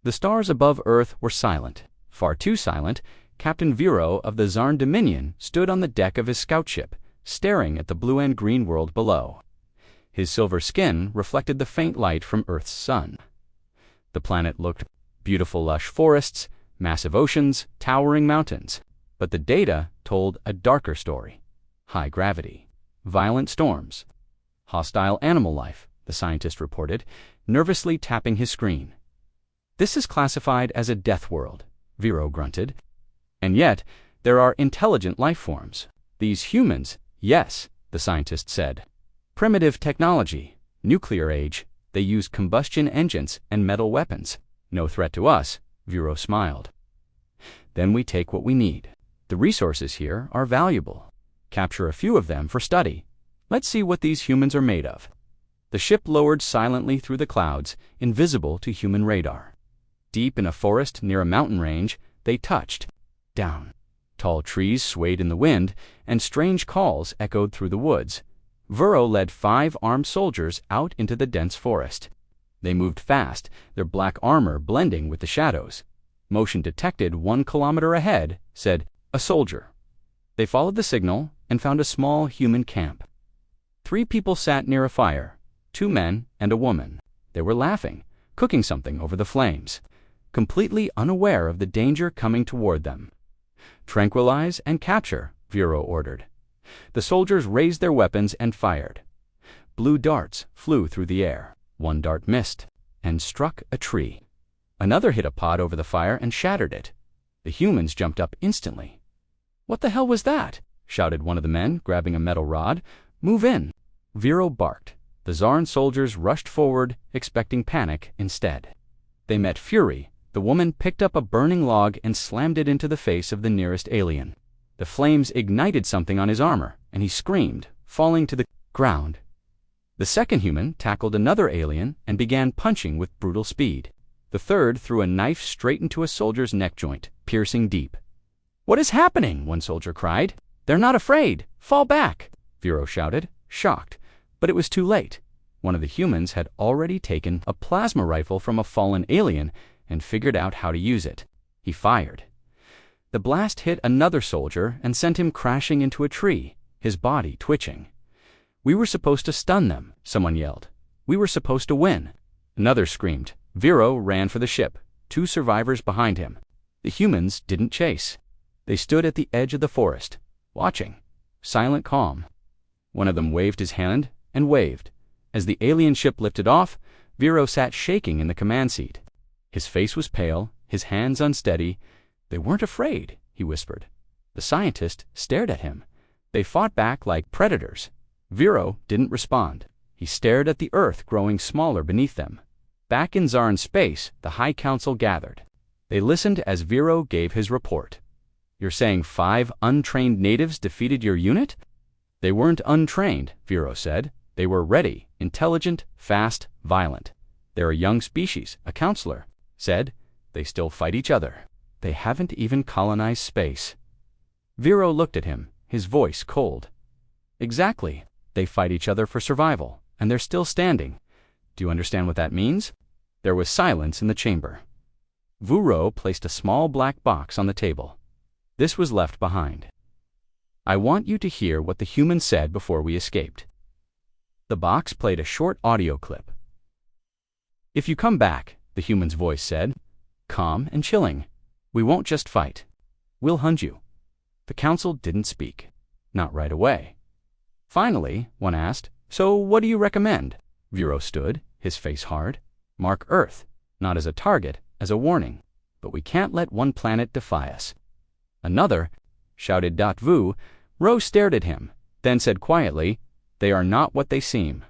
The stars above Earth were silent, far too silent. Captain Vero of the Zarn Dominion stood on the deck of his scout ship, staring at the blue and green world below. His silver skin reflected the faint light from Earth's sun. The planet looked beautiful, lush forests, massive oceans, towering mountains. But the data told a darker story. High gravity, violent storms, hostile animal life, the scientist reported, nervously tapping his screen. "This is classified as a death world," Vero grunted. "And yet, there are intelligent life forms. These humans, yes," the scientist said. "Primitive technology, nuclear age. They use combustion engines and metal weapons. No threat to us," Vero smiled. "Then we take what we need. The resources here are valuable. Capture a few of them for study. Let's see what these humans are made of." The ship lowered silently through the clouds, invisible to human radar. Deep in a forest near a mountain range, they touched down. Tall trees swayed in the wind, and strange calls echoed through the woods. Vero led 5 armed soldiers out into the dense forest. They moved fast, their black armor blending with the shadows. Motion detected 1 kilometer ahead, said, "A soldier." They followed the signal and found a small human camp. 3 people sat near a fire, 2 men and a woman. They were laughing, cooking something over the flames, completely unaware of the danger coming toward them. "Tranquilize and capture," Vero ordered. The soldiers raised their weapons and fired. Blue darts flew through the air. 1 dart missed and struck a tree. Another hit a pot over the fire and shattered it. The humans jumped up instantly. "What the hell was that?" shouted one of the men, grabbing a metal rod. "Move in." Vero barked. The Zarn soldiers rushed forward, expecting panic instead. They met fury. The woman picked up a burning log and slammed it into the face of the nearest alien. The flames ignited something on his armor, and he screamed, falling to the ground. The second human tackled another alien and began punching with brutal speed. The third threw a knife straight into a soldier's neck joint, piercing deep. "What is happening?" one soldier cried. "They're not afraid. Fall back," Vero shouted, shocked. But it was too late. One of the humans had already taken a plasma rifle from a fallen alien and figured out how to use it. He fired. The blast hit another soldier and sent him crashing into a tree, his body twitching. "We were supposed to stun them," someone yelled. "We were supposed to win." Another screamed. Vero ran for the ship, 2 survivors behind him. The humans didn't chase. They stood at the edge of the forest, watching, silent calm. One of them waved his hand and waved. As the alien ship lifted off, Vero sat shaking in the command seat. His face was pale, his hands unsteady. "They weren't afraid," he whispered. The scientist stared at him. They fought back like predators. Vero didn't respond. He stared at the Earth growing smaller beneath them. Back in Zarn space, the High Council gathered. They listened as Vero gave his report. "You're saying 5 untrained natives defeated your unit?" "They weren't untrained," Vero said. "They were ready, intelligent, fast, violent. They're a young species," a counselor said. "They still fight each other. They haven't even colonized space." Vero looked at him, his voice cold. "Exactly. They fight each other for survival, and they're still standing. Do you understand what that means?" There was silence in the chamber. Vero placed a small black box on the table. This was left behind. "I want you to hear what the humans said before we escaped." The box played a short audio clip. "If you come back," the human's voice said, calm and chilling, "we won't just fight. We'll hunt you." The council didn't speak. Not right away. Finally, one asked, "So what do you recommend?" Vero stood, his face hard. "Mark Earth, not as a target, as a warning. But we can't let one planet defy us." Another shouted "Vu." Ro stared at him, then said quietly, "They are not what they seem."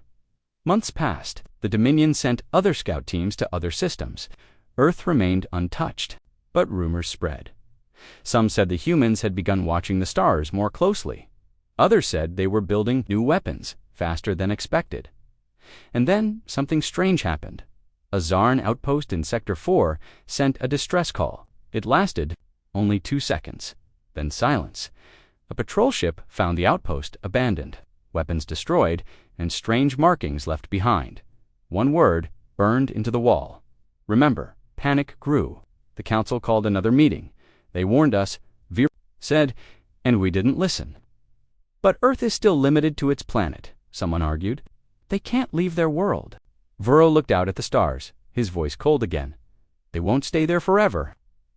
Months passed. The Dominion sent other scout teams to other systems. Earth remained untouched, but rumors spread. Some said the humans had begun watching the stars more closely. Others said they were building new weapons, faster than expected. And then something strange happened. A Zarn outpost in Sector 4 sent a distress call. It lasted only 2 seconds. Then silence. A patrol ship found the outpost abandoned, weapons destroyed, and strange markings left behind. One word burned into the wall. "Remember, Panic grew. The council called another meeting. They warned us, Viro said, and we didn't listen. But Earth is still limited to its planet, someone argued. They can't leave their world. Viro looked out at the stars, his voice cold again. They won't stay there forever.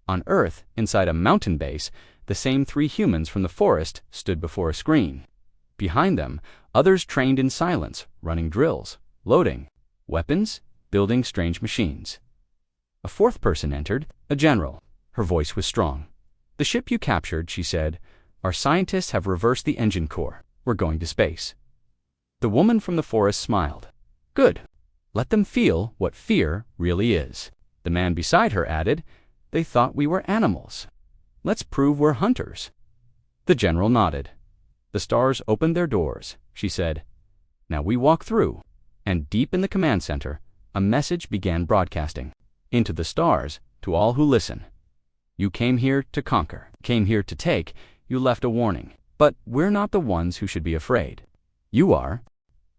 On Earth, inside a mountain base, the same 3 humans from the forest stood before a screen. Behind them, others trained in silence, running drills, loading weapons, building strange machines. A 4th person entered, a general. Her voice was strong. The ship you captured, she said, our scientists have reversed the engine core. We're going to space. The woman from the forest smiled. Good. Let them feel what fear really is. The man beside her added, they thought we were animals. Let's prove we're hunters. The general nodded. The stars opened their doors, she said. Now we walk through. And deep in the command center, a message began broadcasting. Into the stars, to all who listen. You came here to conquer, came here to take, you left a warning. But we're not the ones who should be afraid. You are.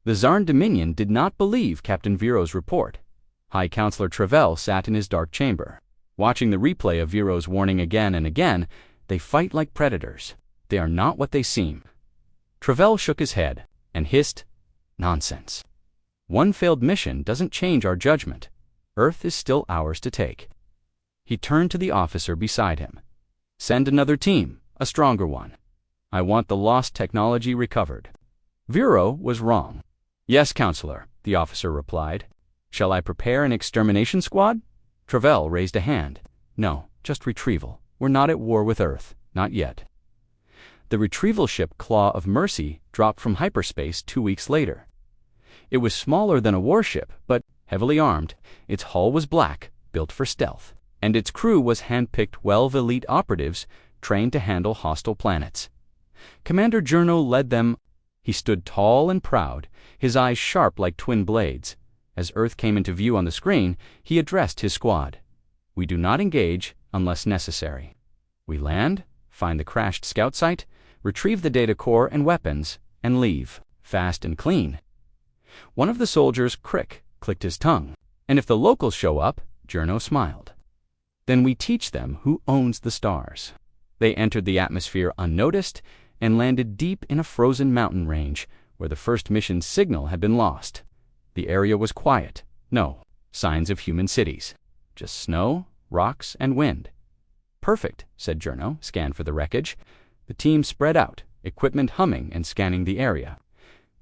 The Zarn Dominion did not believe Captain Viro's report. High Counselor Travell sat in his dark chamber. Watching the replay of Viro's warning again and again, they fight like predators. They are not what they seem. Travell shook his head and hissed, nonsense. One failed mission doesn't change our judgment. Earth is still ours to take. He turned to the officer beside him. Send another team, a stronger one. I want the lost technology recovered. Viro was wrong. Yes, Counselor, the officer replied. Shall I prepare an extermination squad? Travell raised a hand. No, just retrieval. We're not at war with Earth, not yet. The retrieval ship Claw of Mercy dropped from hyperspace 2 weeks later. It was smaller than a warship, but heavily armed. Its hull was black, built for stealth, and its crew was hand-picked 12 elite operatives trained to handle hostile planets. Commander Jurno led them. He stood tall and proud, his eyes sharp like twin blades. As Earth came into view on the screen, he addressed his squad. We do not engage unless necessary. We land, find the crashed scout site, retrieve the data core and weapons, and leave, fast and clean. One of the soldiers, Crick, clicked his tongue. And if the locals show up, Jurno smiled. Then we teach them who owns the stars. They entered the atmosphere unnoticed and landed deep in a frozen mountain range where the first mission's signal had been lost. The area was quiet. No signs of human cities. Just snow, rocks, and wind. Perfect, said Jurno, scanned for the wreckage. The team spread out, equipment humming and scanning the area.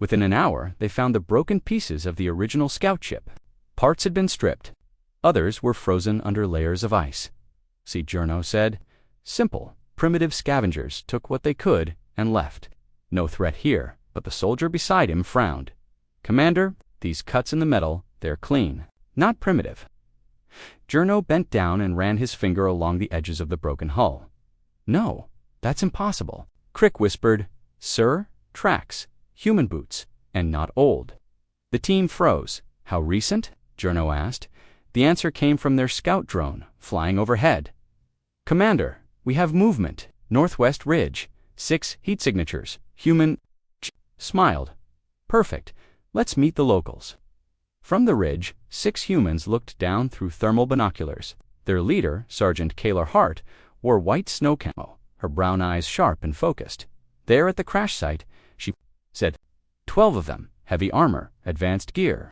Within an hour, they found the broken pieces of the original scout ship. Parts had been stripped. Others were frozen under layers of ice. See, Jurno said. Simple, primitive scavengers took what they could and left. No threat here, but the soldier beside him frowned. Commander, these cuts in the metal, they're clean, not primitive. Jurno bent down and ran his finger along the edges of the broken hull. No, that's impossible. Crick whispered, Sir, tracks, human boots, and not old. The team froze. How recent? Jurno asked. The answer came from their scout drone, flying overhead. Commander, we have movement. Northwest ridge. 6 heat signatures. Human smiled. Perfect. Let's meet the locals. From the ridge, 6 humans looked down through thermal binoculars. Their leader, Sergeant Kayla Hart, wore white snow camo, her brown eyes sharp and focused. There at the crash site, she said, 12 of them, heavy armor, advanced gear.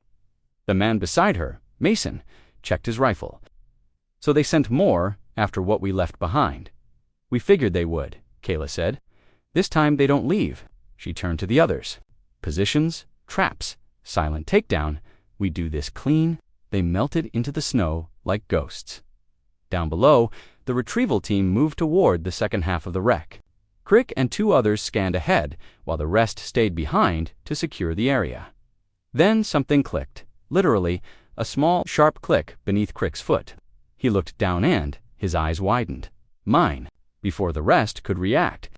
The man beside her, Mason, checked his rifle. So they sent more after what we left behind. We figured they would, Kayla said. This time they don't leave. She turned to the others. Positions, traps, silent takedown. We do this clean. They melted into the snow like ghosts. Down below, the retrieval team moved toward the second half of the wreck. Crick and 2 others scanned ahead, while the rest stayed behind to secure the area. Then something clicked. Literally, a small, sharp click beneath Crick's foot. He looked down and, his eyes widened. Mine. Before the rest could react,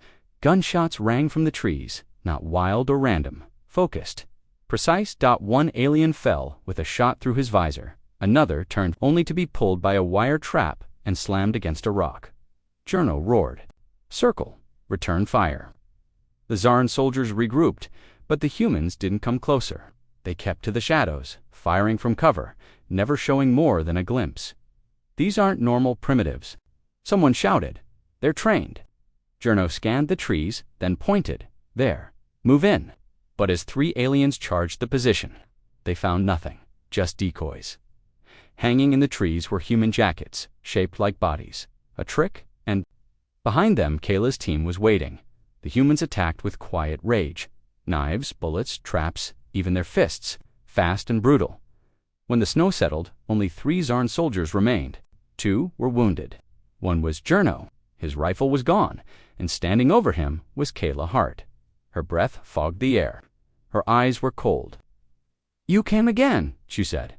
gunshots rang from the trees, not wild or random, focused. Precise. One alien fell with a shot through his visor. Another turned only to be pulled by a wire trap and slammed against a rock. Jurno roared. Circle. Return fire. The Zarn soldiers regrouped, but the humans didn't come closer. They kept to the shadows, firing from cover, never showing more than a glimpse. These aren't normal primitives. Someone shouted. They're trained. Jurno scanned the trees, then pointed. There. Move in. But as 3 aliens charged the position, they found nothing, just decoys. Hanging in the trees were human jackets, shaped like bodies. A trick, and behind them Kayla's team was waiting. The humans attacked with quiet rage. Knives, bullets, traps, even their fists, fast and brutal. When the snow settled, only 3 Zarn soldiers remained. 2 were wounded. One was Jurno. His rifle was gone, and standing over him was Kayla Hart. Her breath fogged the air. Her eyes were cold. "You came again," she said.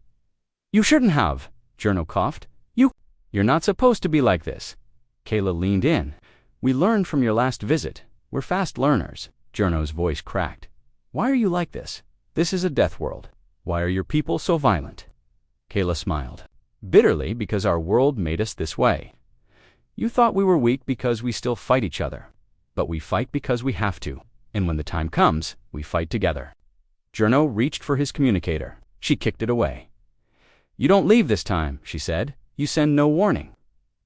"You shouldn't have," Jurno coughed. You're not supposed to be like this." Kayla leaned in. "We learned from your last visit. We're fast learners." Jurno's voice cracked. "Why are you like this? This is a death world. Why are your people so violent?" Kayla smiled. "Bitterly, because our world made us this way. You thought we were weak because we still fight each other. But we fight because we have to. And when the time comes, we fight together." Jurno reached for his communicator. She kicked it away. "You don't leave this time," she said. "You send no warning."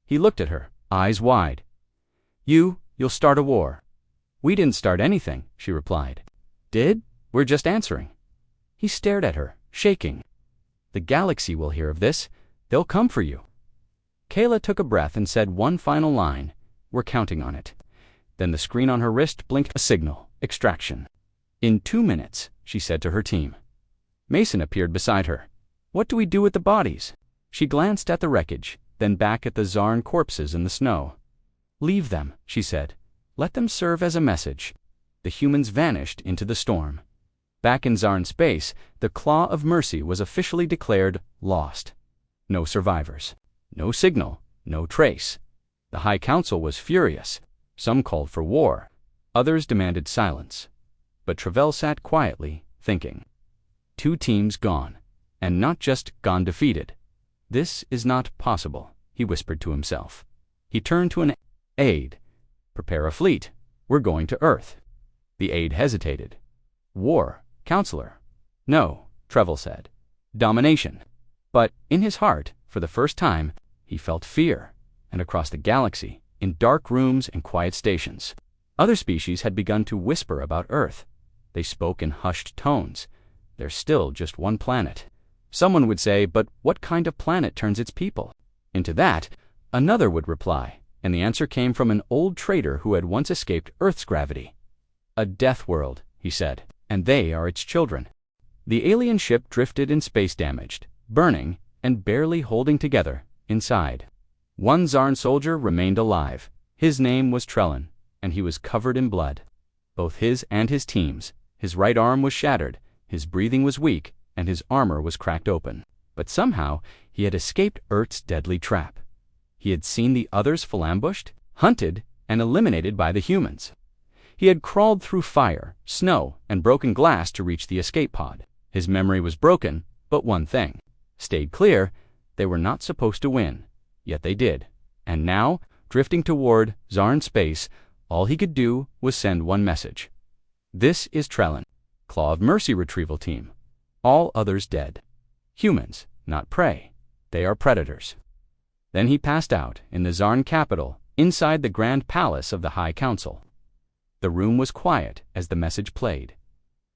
He looked at her, eyes wide. You'll start a war." "We didn't start anything," she replied. "Did? We're just answering." He stared at her, shaking. "The galaxy will hear of this. They'll come for you." Kayla took a breath and said one final line. "We're counting on it." Then the screen on her wrist blinked a signal. Extraction. "In 2 minutes," she said to her team. Mason appeared beside her. "What do we do with the bodies?" She glanced at the wreckage, then back at the Zarn corpses in the snow. "Leave them," she said. "Let them serve as a message." The humans vanished into the storm. Back in Zarn space, the Claw of Mercy was officially declared lost. No survivors. No signal. No trace. The High Council was furious. Some called for war. Others demanded silence. But Travell sat quietly, thinking. 2 teams gone. And not just gone defeated. "This is not possible," he whispered to himself. He turned to an aide. "Prepare a fleet. We're going to Earth." The aide hesitated. "War, Counselor." "No," Travell said. "Domination." But in his heart, for the first time, he felt fear. And across the galaxy, in dark rooms and quiet stations, other species had begun to whisper about Earth. They spoke in hushed tones. "There's still just one planet." Someone would say, "But what kind of planet turns its people?" Into that, another would reply, and the answer came from an old trader who had once escaped Earth's gravity. "A death world," he said, "and they are its children." The alien ship drifted in space damaged, burning, and barely holding together inside. One Zarn soldier remained alive. His name was Trellin, and he was covered in blood. Both his and his team's. His right arm was shattered, his breathing was weak, and his armor was cracked open. But somehow, he had escaped Earth's deadly trap. He had seen the others ambushed, hunted, and eliminated by the humans. He had crawled through fire, snow, and broken glass to reach the escape pod. His memory was broken, but one thing stayed clear: they were not supposed to win. Yet they did. And now, drifting toward Zarn space, all he could do was send one message. "This is Trellin, Claw of Mercy retrieval team. All others dead. Humans, not prey. They are predators." Then he passed out in the Zarn capital, inside the Grand Palace of the High Council. The room was quiet as the message played.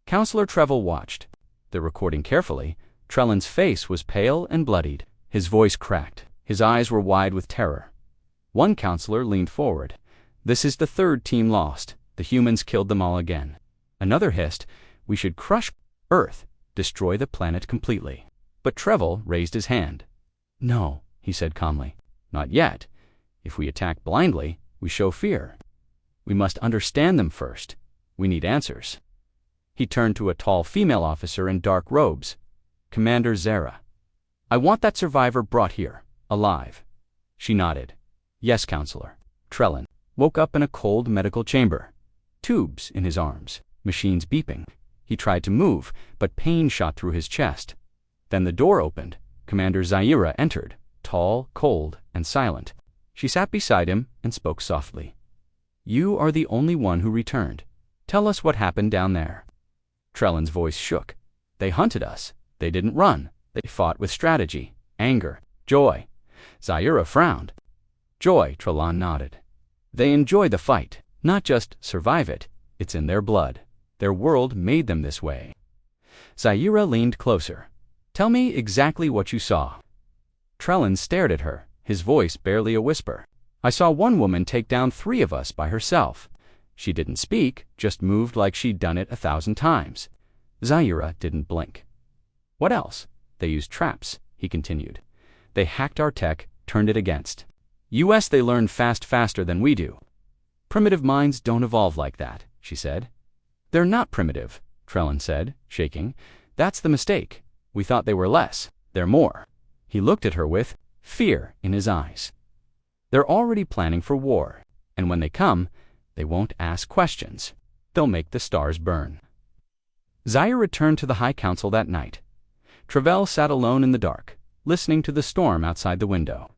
Counselor Treville watched. The recording carefully. Trellin's face was pale and bloodied. His voice cracked. His eyes were wide with terror. One counselor leaned forward. "This is the 3rd team lost. The humans killed them all again." Another hissed, "We should crush Earth, destroy the planet completely." But Treville raised his hand. "No," he said calmly. "Not yet. If we attack blindly, we show fear. We must understand them first. We need answers." He turned to a tall female officer in dark robes. "Commander Zara. I want that survivor brought here, alive." She nodded. "Yes, Counselor." Trellin woke up in a cold medical chamber. Tubes in his arms, machines beeping. He tried to move, but pain shot through his chest. Then the door opened. Commander Zaira entered, tall, cold, and silent. She sat beside him and spoke softly. "You are the only one who returned. Tell us what happened down there." Trellin's voice shook. "They hunted us. They didn't run. They fought with strategy, anger, joy. Zaira frowned. Joy, Trelon nodded. They enjoy the fight, not just survive it. It's in their blood. Their world made them this way. Zaira leaned closer. Tell me exactly what you saw. Trelon stared at her, his voice barely a whisper. I saw one woman take down 3 of us by herself. She didn't speak, just moved like she'd done it 1,000 times. Zaira didn't blink. What else? They used traps, he continued. They hacked our tech, turned it against. US they learn faster than we do. Primitive minds don't evolve like that, she said. They're not primitive, Trelon said, shaking. That's the mistake. We thought they were less. They're more. He looked at her with fear in his eyes. They're already planning for war, and when they come, they won't ask questions. They'll make the stars burn. Zaire returned to the High Council that night. Travell sat alone in the dark, listening to the storm outside the window.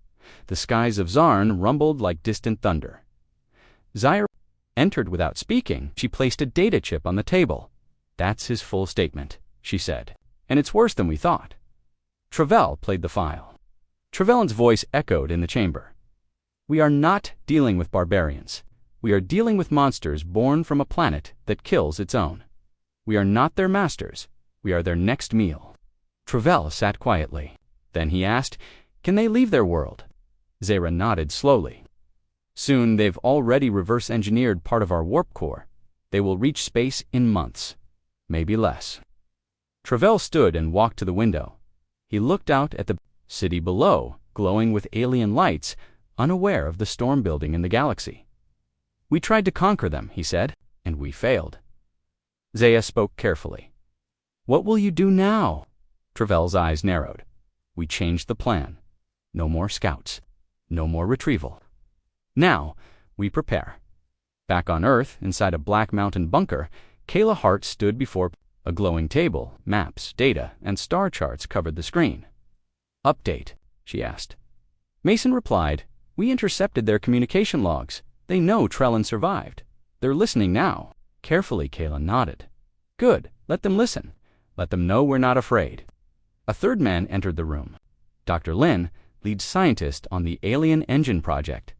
The skies of Zarn rumbled like distant thunder. Zaire entered without speaking. She placed a data chip on the table. That's his full statement, she said. And it's worse than we thought. Travell played the file. Travell's voice echoed in the chamber. We are not dealing with barbarians. We are dealing with monsters born from a planet that kills its own. We are not their masters. We are their next meal. Travell sat quietly. Then he asked, can they leave their world? Zaira nodded slowly. Soon they've already reverse-engineered part of our warp core. They will reach space in months, maybe less. Travell stood and walked to the window. He looked out at the city below, glowing with alien lights, unaware of the storm building in the galaxy. We tried to conquer them, he said, and we failed. Zaya spoke carefully. What will you do now? Travell's eyes narrowed. We changed the plan. No more scouts. No more retrieval. Now, we prepare. Back on Earth, inside a Black Mountain bunker, Kayla Hart stood before a glowing table. Maps, data, and star charts covered the screen. Update, she asked. Mason replied, we intercepted their communication logs. They know Trelon survived. They're listening now. Carefully, Kayla nodded. Good, let them listen. Let them know we're not afraid. A third man entered the room. Dr. Lin, lead scientist on the Alien Engine project.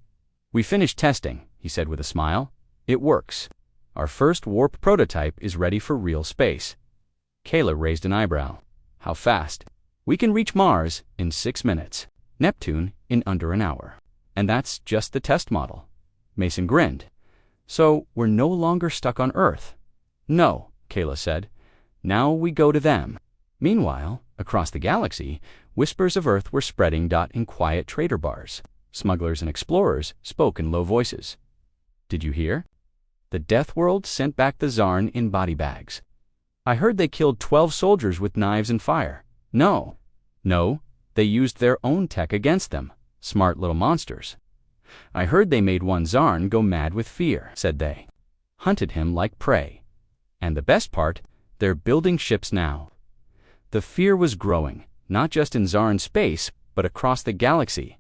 We finished testing, he said with a smile. It works. Our first warp prototype is ready for real space. Kayla raised an eyebrow. How fast? We can reach Mars in 6 minutes. Neptune in under an hour. And that's just the test model. Mason grinned. So we're no longer stuck on Earth. No, Kayla said. Now we go to them. Meanwhile, across the galaxy, whispers of Earth were spreading in quiet trader bars. Smugglers and explorers spoke in low voices. Did you hear? The Deathworld sent back the Zarn in body bags. I heard they killed 12 soldiers with knives and fire. No, they used their own tech against them. Smart little monsters. I heard they made one Zarn go mad with fear, said they. Hunted him like prey. And the best part, they're building ships now. The fear was growing, not just in Zarn space, but across the galaxy.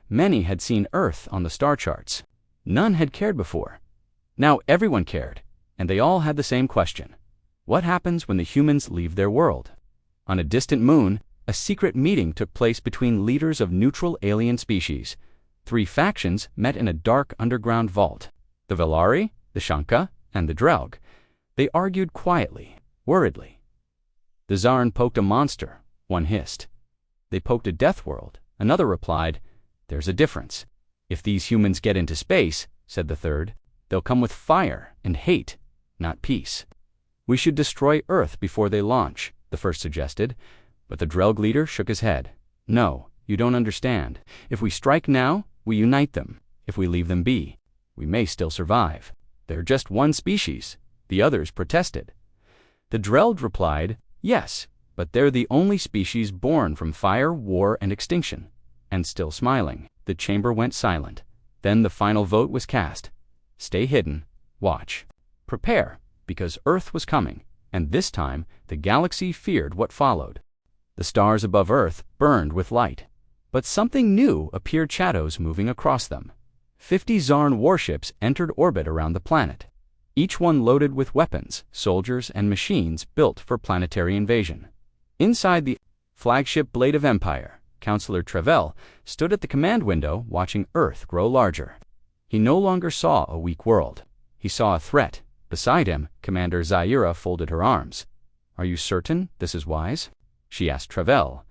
Many had seen Earth on the star charts. None had cared before. Now everyone cared, and they all had the same question. What happens when the humans leave their world? On a distant moon, a secret meeting took place between leaders of neutral alien species. 3 factions met in a dark underground vault. The Velari, the Shanka, and the Drelg. They argued quietly, worriedly. The Zarn poked a monster, one hissed. They poked a Deathworld, another replied, there's a difference. If these humans get into space, said the third, they'll come with fire and hate, not peace. We should destroy Earth before they launch, the first suggested, but the Drelg leader shook his head. No, you don't understand. If we strike now, we unite them. If we leave them be, we may still survive. They're just one species. The others protested. The Drelg replied, yes, but they're the only species born from fire, war, and extinction. And still smiling, the chamber went silent. Then the final vote was cast. Stay hidden. Watch. Prepare, because Earth was coming, and this time the galaxy feared what followed. The stars above Earth burned with light. But something new appeared, shadows moving across them. 50 Zarn warships entered orbit around the planet, each one loaded with weapons, soldiers, and machines built for planetary invasion. Inside the flagship Blade of Empire, Counselor Trevel, stood at the command window watching Earth grow larger. He no longer saw a weak world. He saw a threat. Beside him, Commander Zaira folded her arms. "Are you certain this is wise?" she asked Trevel.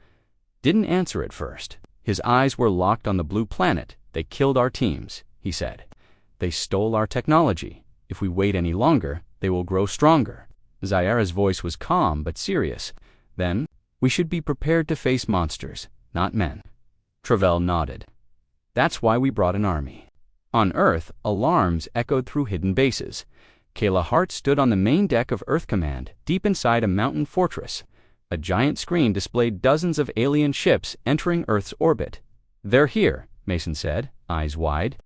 Didn't answer at first. His eyes were locked on the blue planet. "They killed our teams," he said. "They stole our technology. If we wait any longer, they will grow stronger." Zaira's voice was calm but serious. "Then, we should be prepared to face monsters, not men." Trevel nodded. "That's why we brought an army." On Earth, alarms echoed through hidden bases. Kayla Hart stood on the main deck of Earth Command, deep inside a mountain fortress. A giant screen displayed dozens of alien ships entering Earth's orbit. "They're here," Mason said, eyes wide.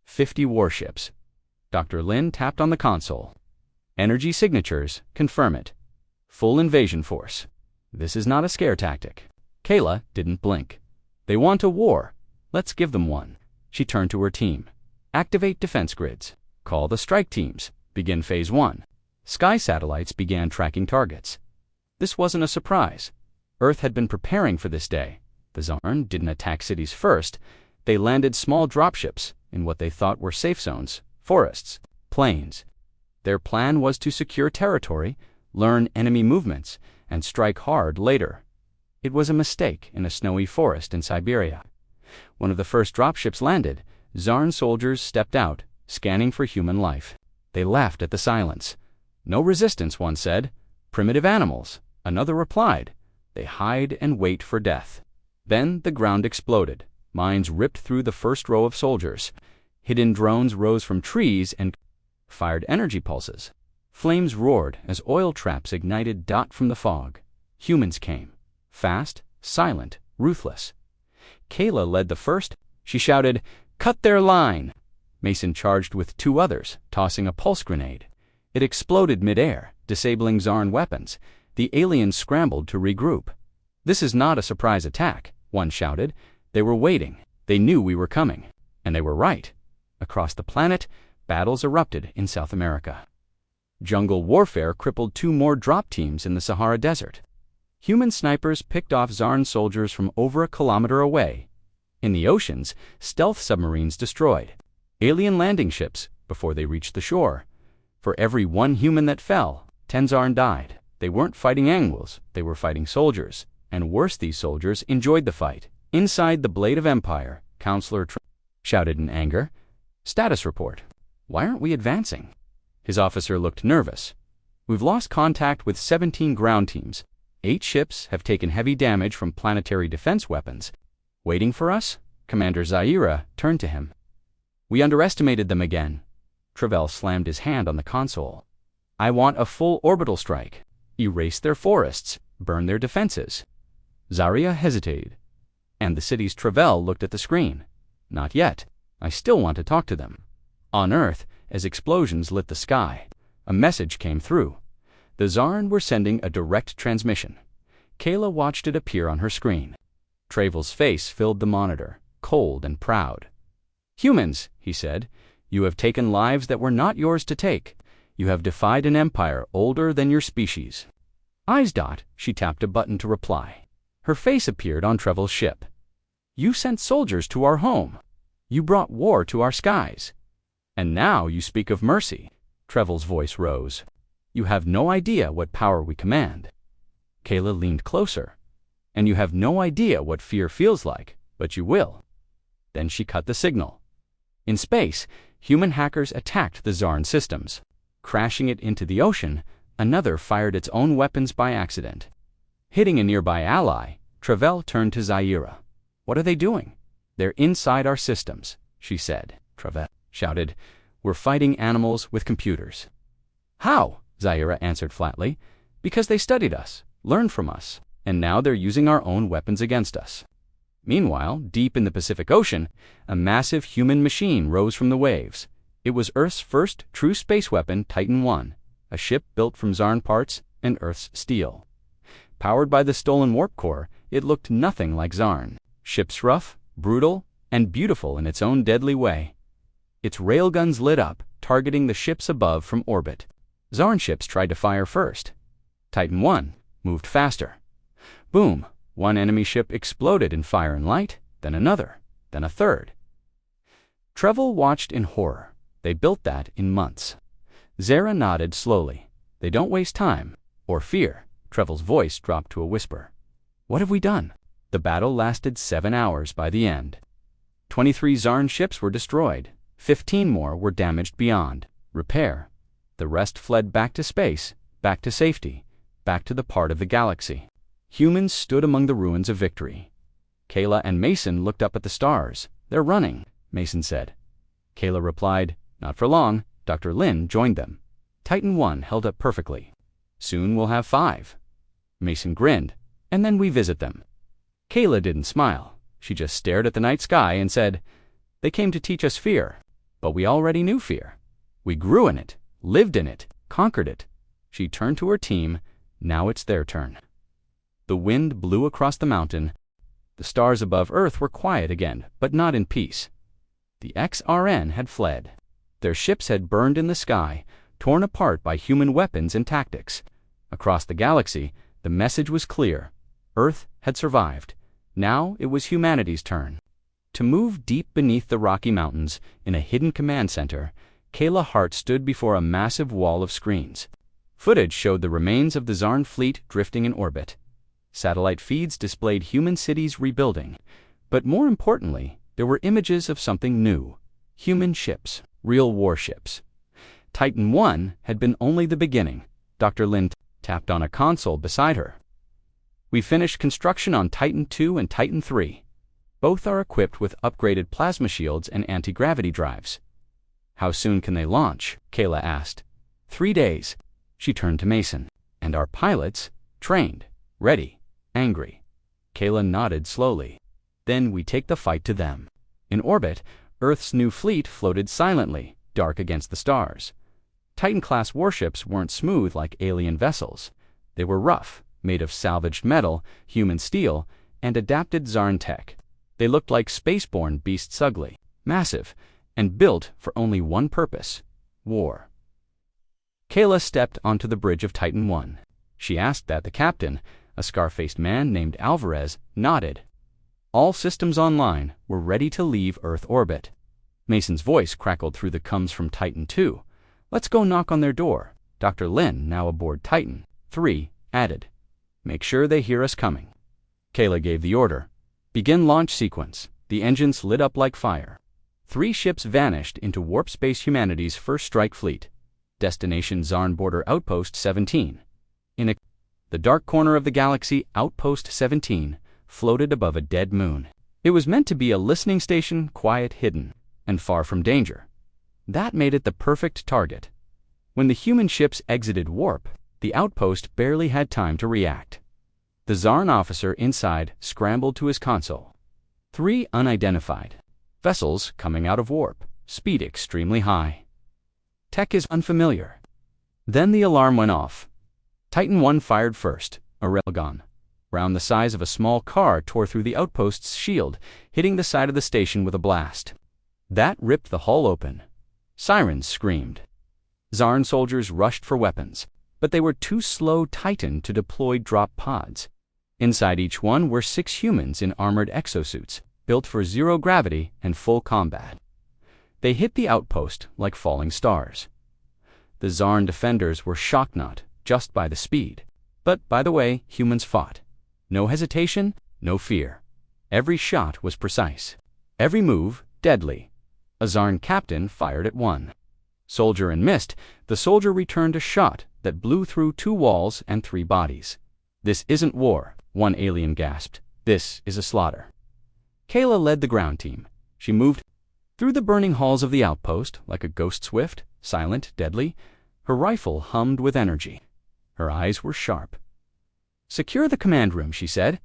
50 warships. Dr. Lin tapped on the console. "Energy signatures, confirm it. Full invasion force. This is not a scare tactic." Kayla didn't blink. "They want a war. Let's give them one." She turned to her team. "Activate defense grids. Call the strike teams. Begin Phase 1. Sky satellites began tracking targets. This wasn't a surprise. Earth had been preparing for this day. The Zarn didn't attack cities first. They landed small dropships in what they thought were safe zones, forests, plains. Their plan was to secure territory, learn enemy movements, and strike hard later. It was a mistake in a snowy forest in Siberia. When one of the first dropships landed, Zarn soldiers stepped out, scanning for human life. They laughed at the silence. "No resistance," one said. "Primitive animals," another replied. "They hide and wait for death." Then the ground exploded. Mines ripped through the first row of soldiers. Hidden drones rose from trees and fired energy pulses. Flames roared as oil traps ignited from the fog. Humans came. Fast, silent, ruthless. Kayla led the first. She shouted, "Cut their line!" Mason charged with 2 others, tossing a pulse grenade. It exploded mid-air, disabling Zarn weapons. The aliens scrambled to regroup. "This is not a surprise attack," one shouted. "They were waiting. They knew we were coming." And they were right. Across the planet, battles erupted in South America. Jungle warfare crippled 2 more drop teams in the Sahara Desert. Human snipers picked off Zarn soldiers from over a kilometer away. In the oceans, stealth submarines destroyed alien landing ships before they reached the shore. For every 1 human that fell, 10 Zarn died. They weren't fighting angles, they were fighting soldiers. And worse, these soldiers enjoyed the fight. Inside the Blade of Empire, Counselor shouted in anger. "Status report. Why aren't we advancing?" His officer looked nervous. "We've lost contact with 17 ground teams. 8 ships have taken heavy damage from planetary defense weapons. Waiting for us?" Commander Zaira turned to him. "We underestimated them again." Trevel slammed his hand on the console. "I want a full orbital strike. Erase their forests, burn their defenses." Zaria hesitated. "And the cities?" Trevel looked at the screen. "Not yet. I still want to talk to them." On Earth, as explosions lit the sky, a message came through. The Zarn were sending a direct transmission. Kayla watched it appear on her screen. Trevel's face filled the monitor, cold and proud. "Humans," he said, "you have taken lives that were not yours to take. You have defied an empire older than your species." "Eyes dot," she tapped a button to reply. Her face appeared on Trevel's ship. "You sent soldiers to our home. You brought war to our skies. And now you speak of mercy." Trevel's voice rose. "You have no idea what power we command." Kayla leaned closer. "And you have no idea what fear feels like, but you will." Then she cut the signal. In space, human hackers attacked the Zarn systems. Crashing it into the ocean, another fired its own weapons by accident. Hitting a nearby ally, Trevel turned to Zaira. "What are they doing?" "They're inside our systems," she said. Trevel shouted, "We're fighting animals with computers." "How?" Zaira answered flatly. "Because they studied us, learned from us, and now they're using our own weapons against us." Meanwhile, deep in the Pacific Ocean, a massive human machine rose from the waves. It was Earth's first true space weapon, Titan I, a ship built from Zarn parts and Earth's steel. Powered by the stolen warp core, it looked nothing like Zarn. Ship's rough, brutal, and beautiful in its own deadly way. Its railguns lit up, targeting the ships above from orbit. Zarn ships tried to fire first. Titan I moved faster. Boom! One enemy ship exploded in fire and light, then another, then a third. Trevel watched in horror. They built that in months. Zara nodded slowly. They don't waste time, or fear. Trevel's voice dropped to a whisper. What have we done? The battle lasted 7 hours by the end. 23 Zarn ships were destroyed. 15 more were damaged beyond repair. The rest fled back to space, back to safety, back to the part of the galaxy. Humans stood among the ruins of victory. Kayla and Mason looked up at the stars. They're running, Mason said. Kayla replied, not for long. Dr. Lin joined them. Titan 1 held up perfectly. Soon we'll have 5. Mason grinned, and then we visit them. Kayla didn't smile. She just stared at the night sky and said, they came to teach us fear, but we already knew fear. We grew in it, lived in it, conquered it. She turned to her team. Now it's their turn. The wind blew across the mountain. The stars above Earth were quiet again, but not in peace. The XRN had fled. Their ships had burned in the sky, torn apart by human weapons and tactics. Across the galaxy, the message was clear. Earth had survived. Now it was humanity's turn. To move deep beneath the Rocky Mountains, in a hidden command center, Kayla Hart stood before a massive wall of screens. Footage showed the remains of the Zarn fleet drifting in orbit. Satellite feeds displayed human cities rebuilding. But more importantly, there were images of something new. Human ships, real warships. Titan 1 had been only the beginning. Dr. Lin tapped on a console beside her. We finished construction on Titan 2 and Titan 3. Both are equipped with upgraded plasma shields and anti-gravity drives. How soon can they launch? Kayla asked. 3 days. She turned to Mason. And our pilots? Trained, ready, angry. Kayla nodded slowly. Then we take the fight to them. In orbit, Earth's new fleet floated silently, dark against the stars. Titan-class warships weren't smooth like alien vessels. They were rough, made of salvaged metal, human steel, and adapted Zarn tech. They looked like spaceborne beasts ugly, massive, and built for only one purpose: war. Kayla stepped onto the bridge of Titan 1. She asked that the captain, a scar-faced man named Alvarez, nodded. All systems online were ready to leave Earth orbit. Mason's voice crackled through the coms from Titan 2. Let's go knock on their door. Dr. Lin, now aboard Titan 3, added. Make sure they hear us coming. Kayla gave the order. Begin launch sequence. The engines lit up like fire. 3 ships vanished into warp space humanity's first strike fleet. Destination Zarn Border Outpost 17. In the dark corner of the galaxy, Outpost 17 floated above a dead moon. It was meant to be a listening station, quiet, hidden, and far from danger. That made it the perfect target. When the human ships exited warp, the outpost barely had time to react. The Zarn officer inside scrambled to his console. 3 unidentified vessels coming out of warp, speed extremely high. Tech is unfamiliar. Then the alarm went off. Titan 1 fired first, a railgun. Round the size of a small car tore through the outpost's shield, hitting the side of the station with a blast. That ripped the hull open. Sirens screamed. Zarn soldiers rushed for weapons, but they were too slow Titan to deploy drop pods. Inside each one were 6 humans in armored exosuits, built for zero gravity and full combat. They hit the outpost like falling stars. The Zarn defenders were shocked not just by the speed, but by the way humans fought. No hesitation, no fear. Every shot was precise. Every move, deadly. A Zarn captain fired at one soldier and missed. The soldier returned a shot that blew through 2 walls and 3 bodies. This isn't war, one alien gasped. This is a slaughter. Kayla led the ground team. She moved through the burning halls of the outpost like a ghost swift, silent, deadly. Her rifle hummed with energy. Her eyes were sharp. Secure the command room, she said.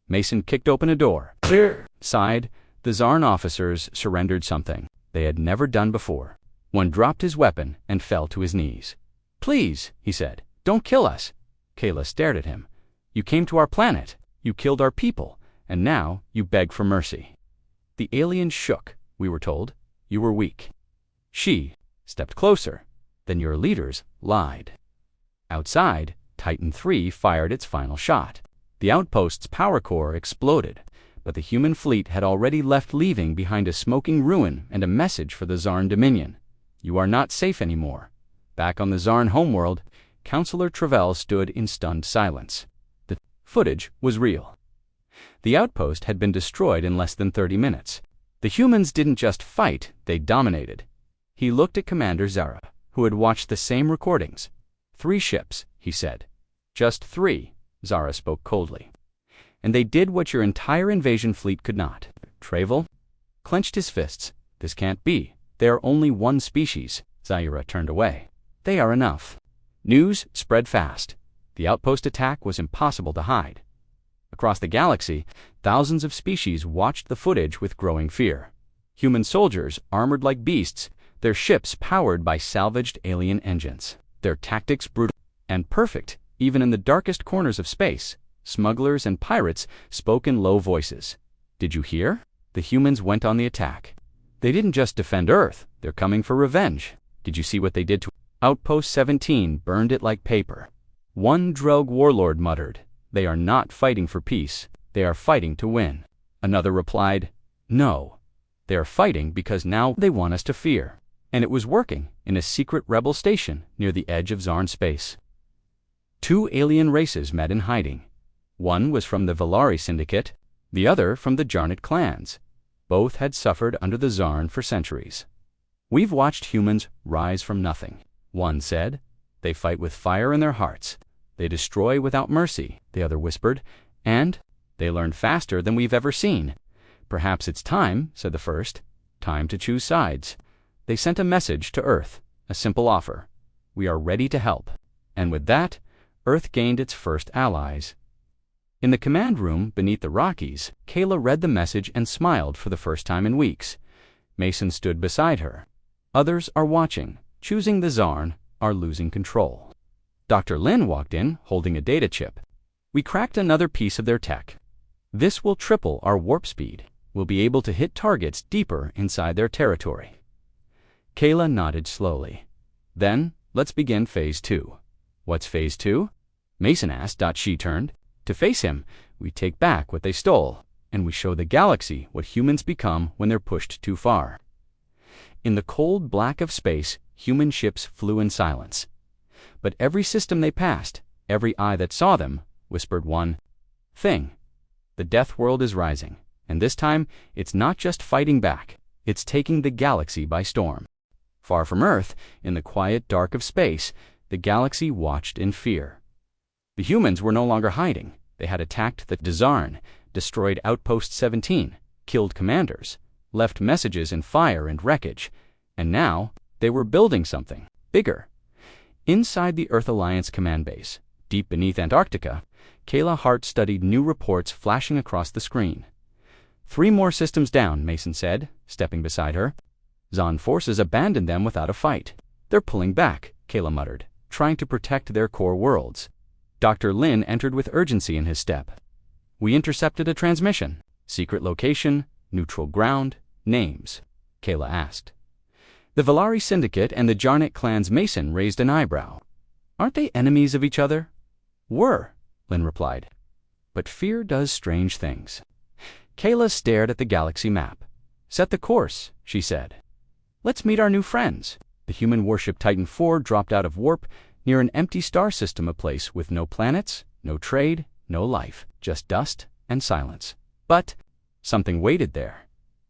Mason kicked open a door. Clear. Sighed. The Zarn officers surrendered something they had never done before. One dropped his weapon and fell to his knees. Please, he said, don't kill us. Kayla stared at him. You came to our planet. You killed our people. And now you beg for mercy. The aliens shook, we were told. You were weak. She stepped closer. Then your leaders lied. Outside, Titan 3 fired its final shot. The outpost's power core exploded, but the human fleet had already left, leaving behind a smoking ruin and a message for the Zarn Dominion. You are not safe anymore. Back on the Zarn homeworld, Counselor Travell stood in stunned silence. The footage was real. The outpost had been destroyed in less than 30 minutes. The humans didn't just fight, they dominated. He looked at Commander Zara, who had watched the same recordings. 3 ships, he said. Just 3, Zara spoke coldly. And they did what your entire invasion fleet could not. Travel clenched his fists. This can't be. They are only one species. Zaira turned away. They are enough. News spread fast. The outpost attack was impossible to hide. Across the galaxy, thousands of species watched the footage with growing fear. Human soldiers, armored like beasts, their ships powered by salvaged alien engines. Their tactics brutal and perfect, even in the darkest corners of space. Smugglers and pirates spoke in low voices. Did you hear? The humans went on the attack. They didn't just defend Earth, they're coming for revenge. Did you see what they did to Outpost 17? Burned it like paper. One Drogue warlord muttered, they are not fighting for peace, they are fighting to win. Another replied, no, they are fighting because now they want us to fear. And it was working in a secret rebel station near the edge of Zarn space. 2 alien races met in hiding. One was from the Valari Syndicate, the other from the Jarnit clans. Both had suffered under the Zarn for centuries. We've watched humans rise from nothing, one said. They fight with fire in their hearts. They destroy without mercy, the other whispered, and they learn faster than we've ever seen. Perhaps it's time, said the first, time to choose sides. They sent a message to Earth, a simple offer. We are ready to help. And with that, Earth gained its first allies. In the command room beneath the Rockies, Kayla read the message and smiled for the first time in weeks. Mason stood beside her. Others are watching. Choosing the Zarn are losing control. Dr. Lin walked in, holding a data chip. We cracked another piece of their tech. This will triple our warp speed. We'll be able to hit targets deeper inside their territory. Kayla nodded slowly. Then, let's begin Phase 2. What's Phase 2? Mason asked. She turned. To face him, we take back what they stole, and we show the galaxy what humans become when they're pushed too far. In the cold black of space, human ships flew in silence. But every system they passed, every eye that saw them, whispered one thing. The Deathworld is rising, and this time, it's not just fighting back, it's taking the galaxy by storm. Far from Earth, in the quiet dark of space, the galaxy watched in fear. The humans were no longer hiding. They had attacked the Zarn, destroyed Outpost 17, killed commanders, left messages in fire and wreckage, and now they were building something bigger. Inside the Earth Alliance command base, deep beneath Antarctica, Kayla Hart studied new reports flashing across the screen. 3 more systems down, Mason said, stepping beside her. Zon forces abandoned them without a fight. They're pulling back, Kayla muttered, trying to protect their core worlds. Dr. Lin entered with urgency in his step. We intercepted a transmission. Secret location, neutral ground, names, Kayla asked. The Valari Syndicate and the Jarnit clan's Mason raised an eyebrow. Aren't they enemies of each other? Were, Lin replied. But fear does strange things. Kayla stared at the galaxy map. Set the course, she said. Let's meet our new friends. The human warship Titan IV dropped out of warp near an empty star system, a place with no planets, no trade, no life, just dust and silence. But something waited there.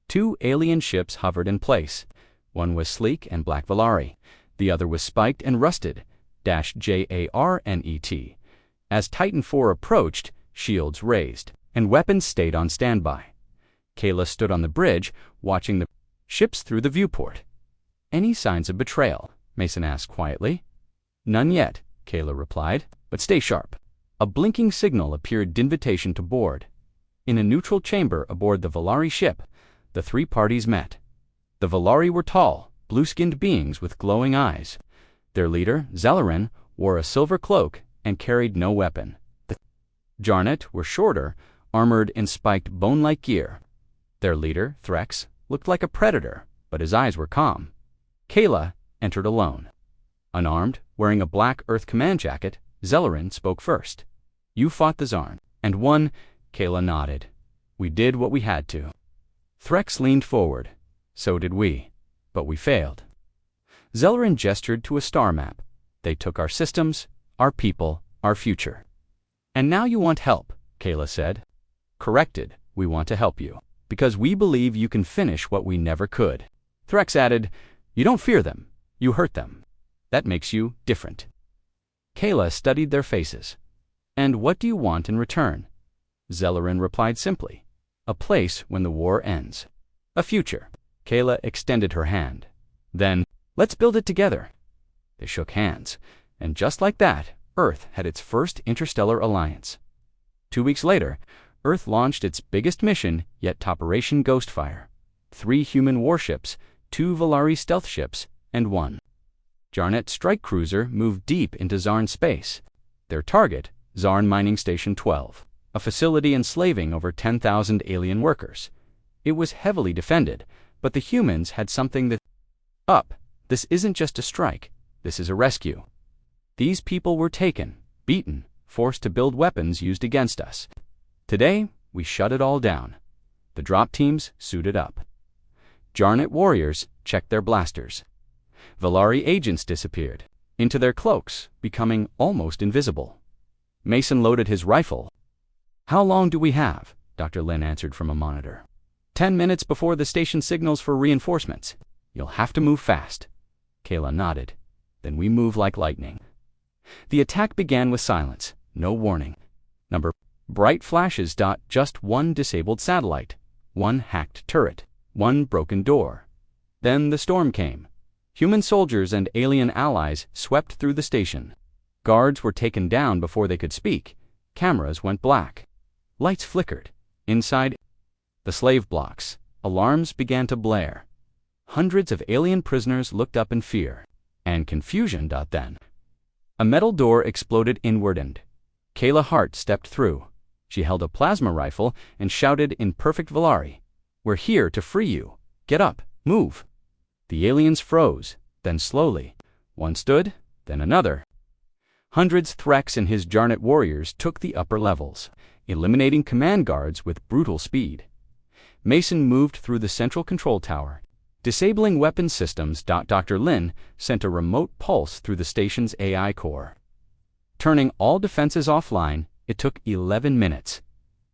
2 alien ships hovered in place. One was sleek and black Valari. The other was spiked and rusted, JARNET. As Titan IV approached, shields raised, and weapons stayed on standby. Kayla stood on the bridge, watching the ships through the viewport. Any signs of betrayal? Mason asked quietly. None yet, Kayla replied, but stay sharp. A blinking signal appeared d'invitation to board. In a neutral chamber aboard the Valari ship, the 3 parties met. The Valari were tall, blue-skinned beings with glowing eyes. Their leader, Zelarin, wore a silver cloak and carried no weapon. The Jarnit were shorter, armored in spiked bone-like gear. Their leader, Threx, looked like a predator, but his eyes were calm. Kayla entered alone. Unarmed, wearing a black Earth command jacket, Zelarin spoke first. You fought the Zarn. And one, Kayla nodded. We did what we had to. Threx leaned forward. So did we. But we failed. Zellerin gestured to a star map. They took our systems, our people, our future. And now you want help, Kayla said. Corrected, we want to help you. Because we believe you can finish what we never could. Threx added, you don't fear them, you hurt them. That makes you different. Kayla studied their faces. And what do you want in return? Zellerin replied simply, a place when the war ends. A future. Kayla extended her hand. Then, let's build it together. They shook hands, and just like that, Earth had its first interstellar alliance. 2 weeks later, Earth launched its biggest mission yet, Operation Ghostfire. 3 human warships, 2 Valari stealth ships, and 1 Jarnet strike cruiser moved deep into Zarn space. Their target, Zarn Mining Station 12, a facility enslaving over 10,000 alien workers. It was heavily defended, but the humans had something that... This isn't just a strike, this is a rescue. These people were taken, beaten, forced to build weapons used against us. Today, we shut it all down. The drop teams suited up. Jarnet warriors checked their blasters. Valari agents disappeared, into their cloaks, becoming almost invisible. Mason loaded his rifle. How long do we have? Dr. Lin answered from a monitor. 10 minutes before the station signals for reinforcements. You'll have to move fast. Kayla nodded. Then we move like lightning. The attack began with silence, no warning. Bright flashes. Just 1 disabled satellite, 1 hacked turret, 1 broken door. Then the storm came. Human soldiers and alien allies swept through the station. Guards were taken down before they could speak. Cameras went black. Lights flickered. Inside the slave blocks, alarms began to blare. Hundreds of alien prisoners looked up in fear and confusion. Then a metal door exploded inward and Kayla Hart stepped through. She held a plasma rifle and shouted in perfect Valari, "We're here to free you. Get up, move." The aliens froze, then slowly. One stood, then another. Hundreds Threx and his Jarnet warriors took the upper levels, eliminating command guards with brutal speed. Mason moved through the central control tower, disabling weapon systems. Dr. Lin sent a remote pulse through the station's AI core. Turning all defenses offline, it took 11 minutes.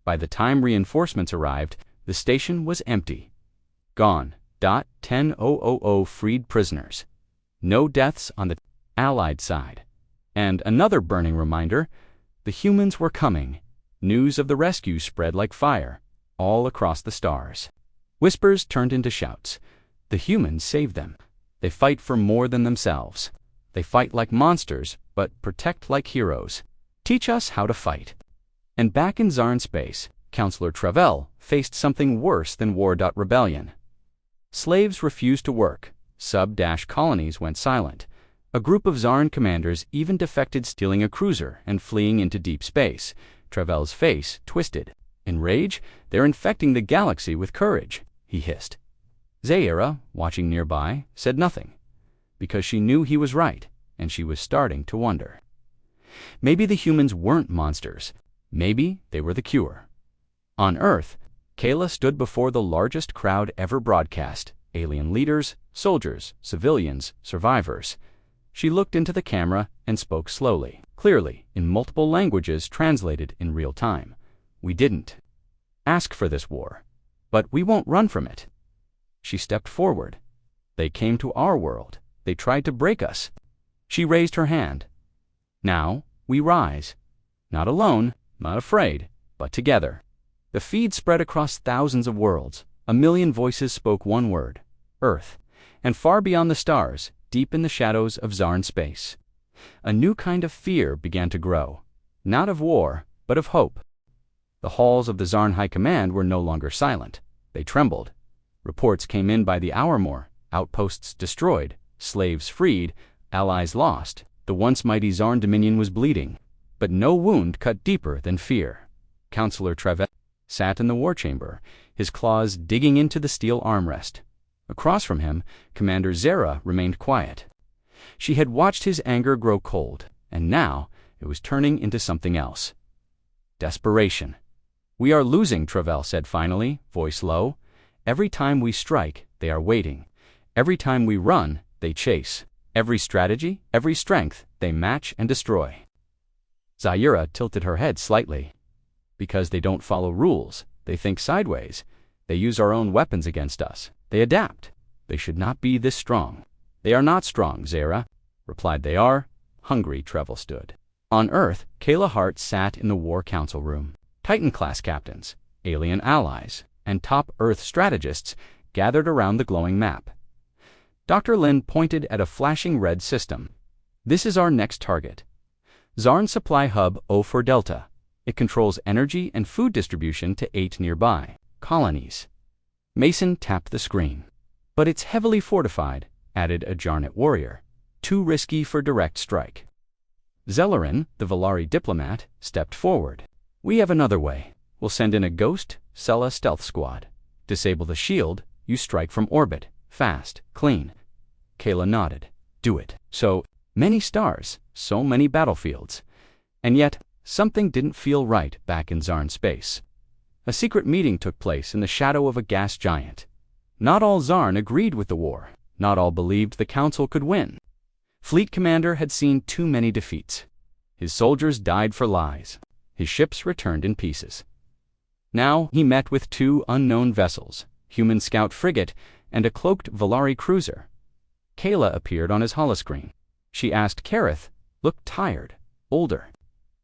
By the time reinforcements arrived, the station was empty. Gone. 10,000 freed prisoners. No deaths on the Allied side. And another burning reminder, the humans were coming. News of the rescue spread like fire, all across the stars. Whispers turned into shouts. The humans saved them. They fight for more than themselves. They fight like monsters, but protect like heroes. Teach us how to fight. And back in Zarn space, Counselor Travell faced something worse than war. Rebellion. Slaves refused to work. Sub-colonies went silent. A group of Zarn commanders even defected, stealing a cruiser and fleeing into deep space. Travell's face twisted. In rage, "They're infecting the galaxy with courage," he hissed. Zaira, watching nearby, said nothing, because she knew he was right, and she was starting to wonder. Maybe the humans weren't monsters. Maybe they were the cure. On Earth, Kayla stood before the largest crowd ever broadcast: alien leaders, soldiers, civilians, survivors. She looked into the camera and spoke slowly, clearly, in multiple languages translated in real time. "We didn't ask for this war, but we won't run from it." She stepped forward. "They came to our world. They tried to break us." She raised her hand. "Now we rise. Not alone, not afraid, but together." The feed spread across thousands of worlds. 1,000,000 voices spoke one word: Earth. And far beyond the stars, deep in the shadows of Zarn space, a new kind of fear began to grow. Not of war, but of hope. The halls of the Zarn High Command were no longer silent. They trembled. Reports came in by the hour more. Outposts destroyed, slaves freed, allies lost. The once mighty Zarn Dominion was bleeding. But no wound cut deeper than fear. Counselor Travell sat in the war chamber, his claws digging into the steel armrest. Across from him, Commander Zara remained quiet. She had watched his anger grow cold, and now it was turning into something else. Desperation. "We are losing," Travell said finally, voice low. "Every time we strike, they are waiting. Every time we run, they chase. Every strategy, every strength, they match and destroy." Zaira tilted her head slightly. "Because they don't follow rules. They think sideways. They use our own weapons against us. They adapt. They should not be this strong." "They are not strong," Zaira replied. "They are hungry." Travell stood. On Earth, Kayla Hart sat in the War Council room. Titan-class captains, alien allies, and top Earth strategists gathered around the glowing map. Dr. Lin pointed at a flashing red system. "This is our next target. Zarn Supply Hub 04 Delta. It controls energy and food distribution to 8 nearby colonies." Mason tapped the screen. "But it's heavily fortified," added a Jarnet warrior. "Too risky for direct strike." Zellerin, the Valari diplomat, stepped forward. "We have another way. We'll send in a Ghost Sella stealth squad. Disable the shield, you strike from orbit. Fast, clean." Kayla nodded. "Do it." So many stars, so many battlefields. And yet, something didn't feel right back in Zarn space. A secret meeting took place in the shadow of a gas giant. Not all Zarn agreed with the war. Not all believed the Council could win. Fleet Commander had seen too many defeats. His soldiers died for lies. His ships returned in pieces. Now he met with 2 unknown vessels, human scout frigate and a cloaked Valari cruiser. Kayla appeared on his holoscreen. She asked Kareth, looked tired, older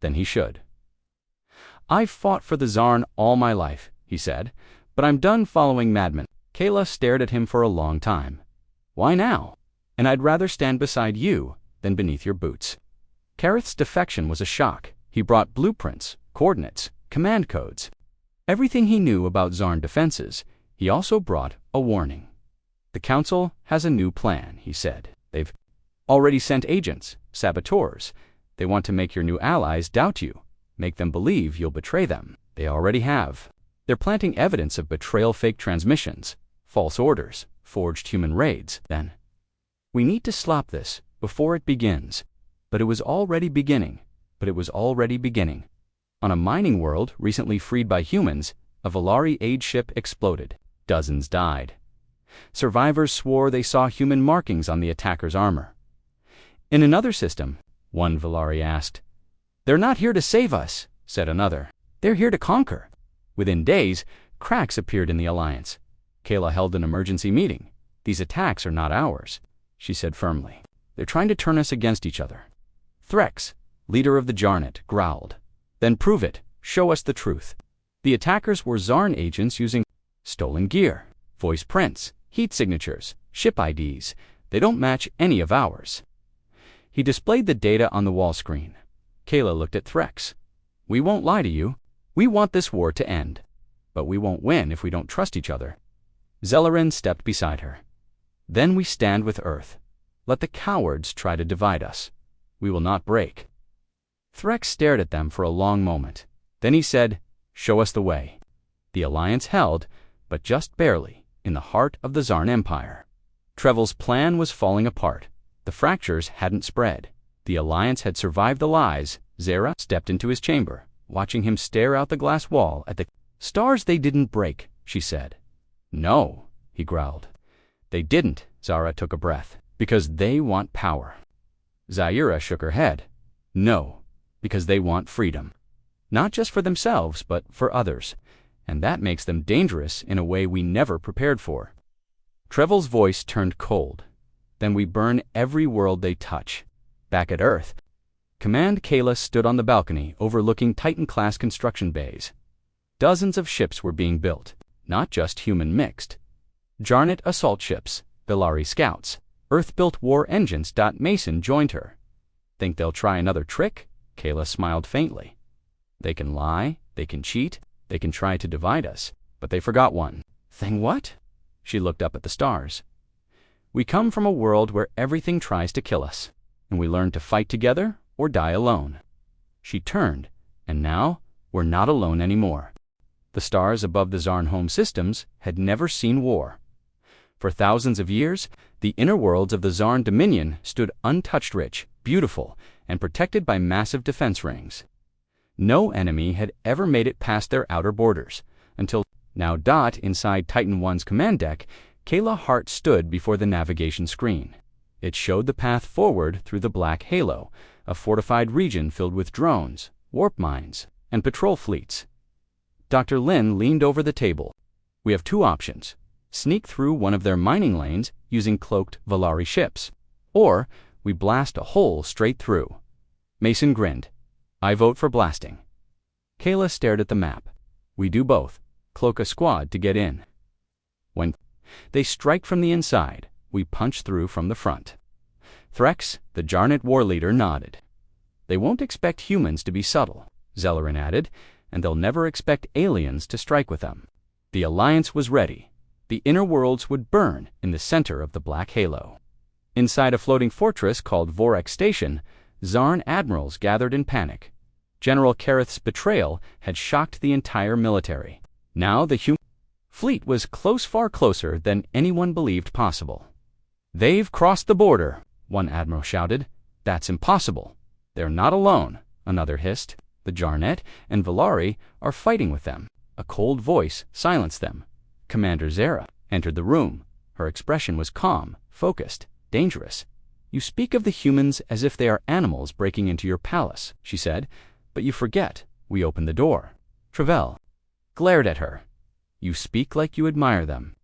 than he should. "I've fought for the Zarn all my life," he said, "but I'm done following madmen." Kayla stared at him for a long time. "Why now? And I'd rather stand beside you than beneath your boots." Kareth's defection was a shock. He brought blueprints, coordinates, command codes. Everything he knew about Zarn defenses. He also brought a warning. "The Council has a new plan," he said. "They've already sent agents, saboteurs. They want to make your new allies doubt you, make them believe you'll betray them. They already have. They're planting evidence of betrayal, fake transmissions, false orders, forged human raids. Then, we need to stop this before it begins." But it was already beginning. On a mining world recently freed by humans, a Valari aid ship exploded. Dozens died. Survivors swore they saw human markings on the attacker's armor. In another system, one Valari asked, "They're not here to save us," said another. "They're here to conquer." Within days, cracks appeared in the alliance. Kayla held an emergency meeting. "These attacks are not ours," she said firmly. "They're trying to turn us against each other." Threx, leader of the Jarnet, growled. "Then prove it. Show us the truth." The attackers were Zarn agents using stolen gear, voice prints, heat signatures, ship IDs. They don't match any of ours. He displayed the data on the wall screen. Kayla looked at Threx. "We won't lie to you. We want this war to end. But we won't win if we don't trust each other." Zellerin stepped beside her. "Then we stand with Earth. Let the cowards try to divide us. We will not break." Threx stared at them for a long moment. Then he said, "Show us the way." The alliance held, but just barely, in the heart of the Zarn Empire. Treville's plan was falling apart. The fractures hadn't spread. The alliance had survived the lies. Zara stepped into his chamber, watching him stare out the glass wall at the stars. "They didn't break," she said. "No," he growled. "They didn't," Zara took a breath, "because they want power." Zaira shook her head. "No, because they want freedom. Not just for themselves, but for others. And that makes them dangerous in a way we never prepared for." Treville's voice turned cold. "Then we burn every world they touch." Back at Earth, Command Kayla stood on the balcony overlooking Titan-class construction bays. Dozens of ships were being built, not just human mixed. Jarnet assault ships, Valari scouts, Earth-built war engines. Mason joined her. "Think they'll try another trick?" Kayla smiled faintly. "They can lie, they can cheat, they can try to divide us, but they forgot one thing." "What?" She looked up at the stars. "We come from a world where everything tries to kill us, and we learn to fight together or die alone." She turned, and now we're not alone anymore. The stars above the Zarn home systems had never seen war. For thousands of years, the inner worlds of the Zarn Dominion stood untouched, rich, beautiful, and protected by massive defense rings. No enemy had ever made it past their outer borders, until now. Inside Titan I's command deck, Kayla Hart stood before the navigation screen. It showed the path forward through the Black Halo, a fortified region filled with drones, warp mines, and patrol fleets. Dr. Lin leaned over the table. We have two options: sneak through one of their mining lanes using cloaked Valari ships, or we blast a hole straight through. Mason grinned. I vote for blasting. Kayla stared at the map. We do both. Cloak a squad to get in. When they strike from the inside, we punch through from the front. Threx, the Jarnet war leader, nodded. They won't expect humans to be subtle, Zellerin added, and they'll never expect aliens to strike with them. The Alliance was ready. The inner worlds would burn in the center of the Black Halo. Inside a floating fortress called Vorex Station, Zarn admirals gathered in panic. General Kareth's betrayal had shocked the entire military. Now the human fleet was far closer than anyone believed possible. They've crossed the border, one admiral shouted. That's impossible. They're not alone, another hissed. The Jarnet and Valari are fighting with them. A cold voice silenced them. Commander Zara entered the room. Her expression was calm, focused, dangerous. You speak of the humans as if they are animals breaking into your palace, she said, but you forget we opened the door. Trevel glared at her. You speak like you admire them.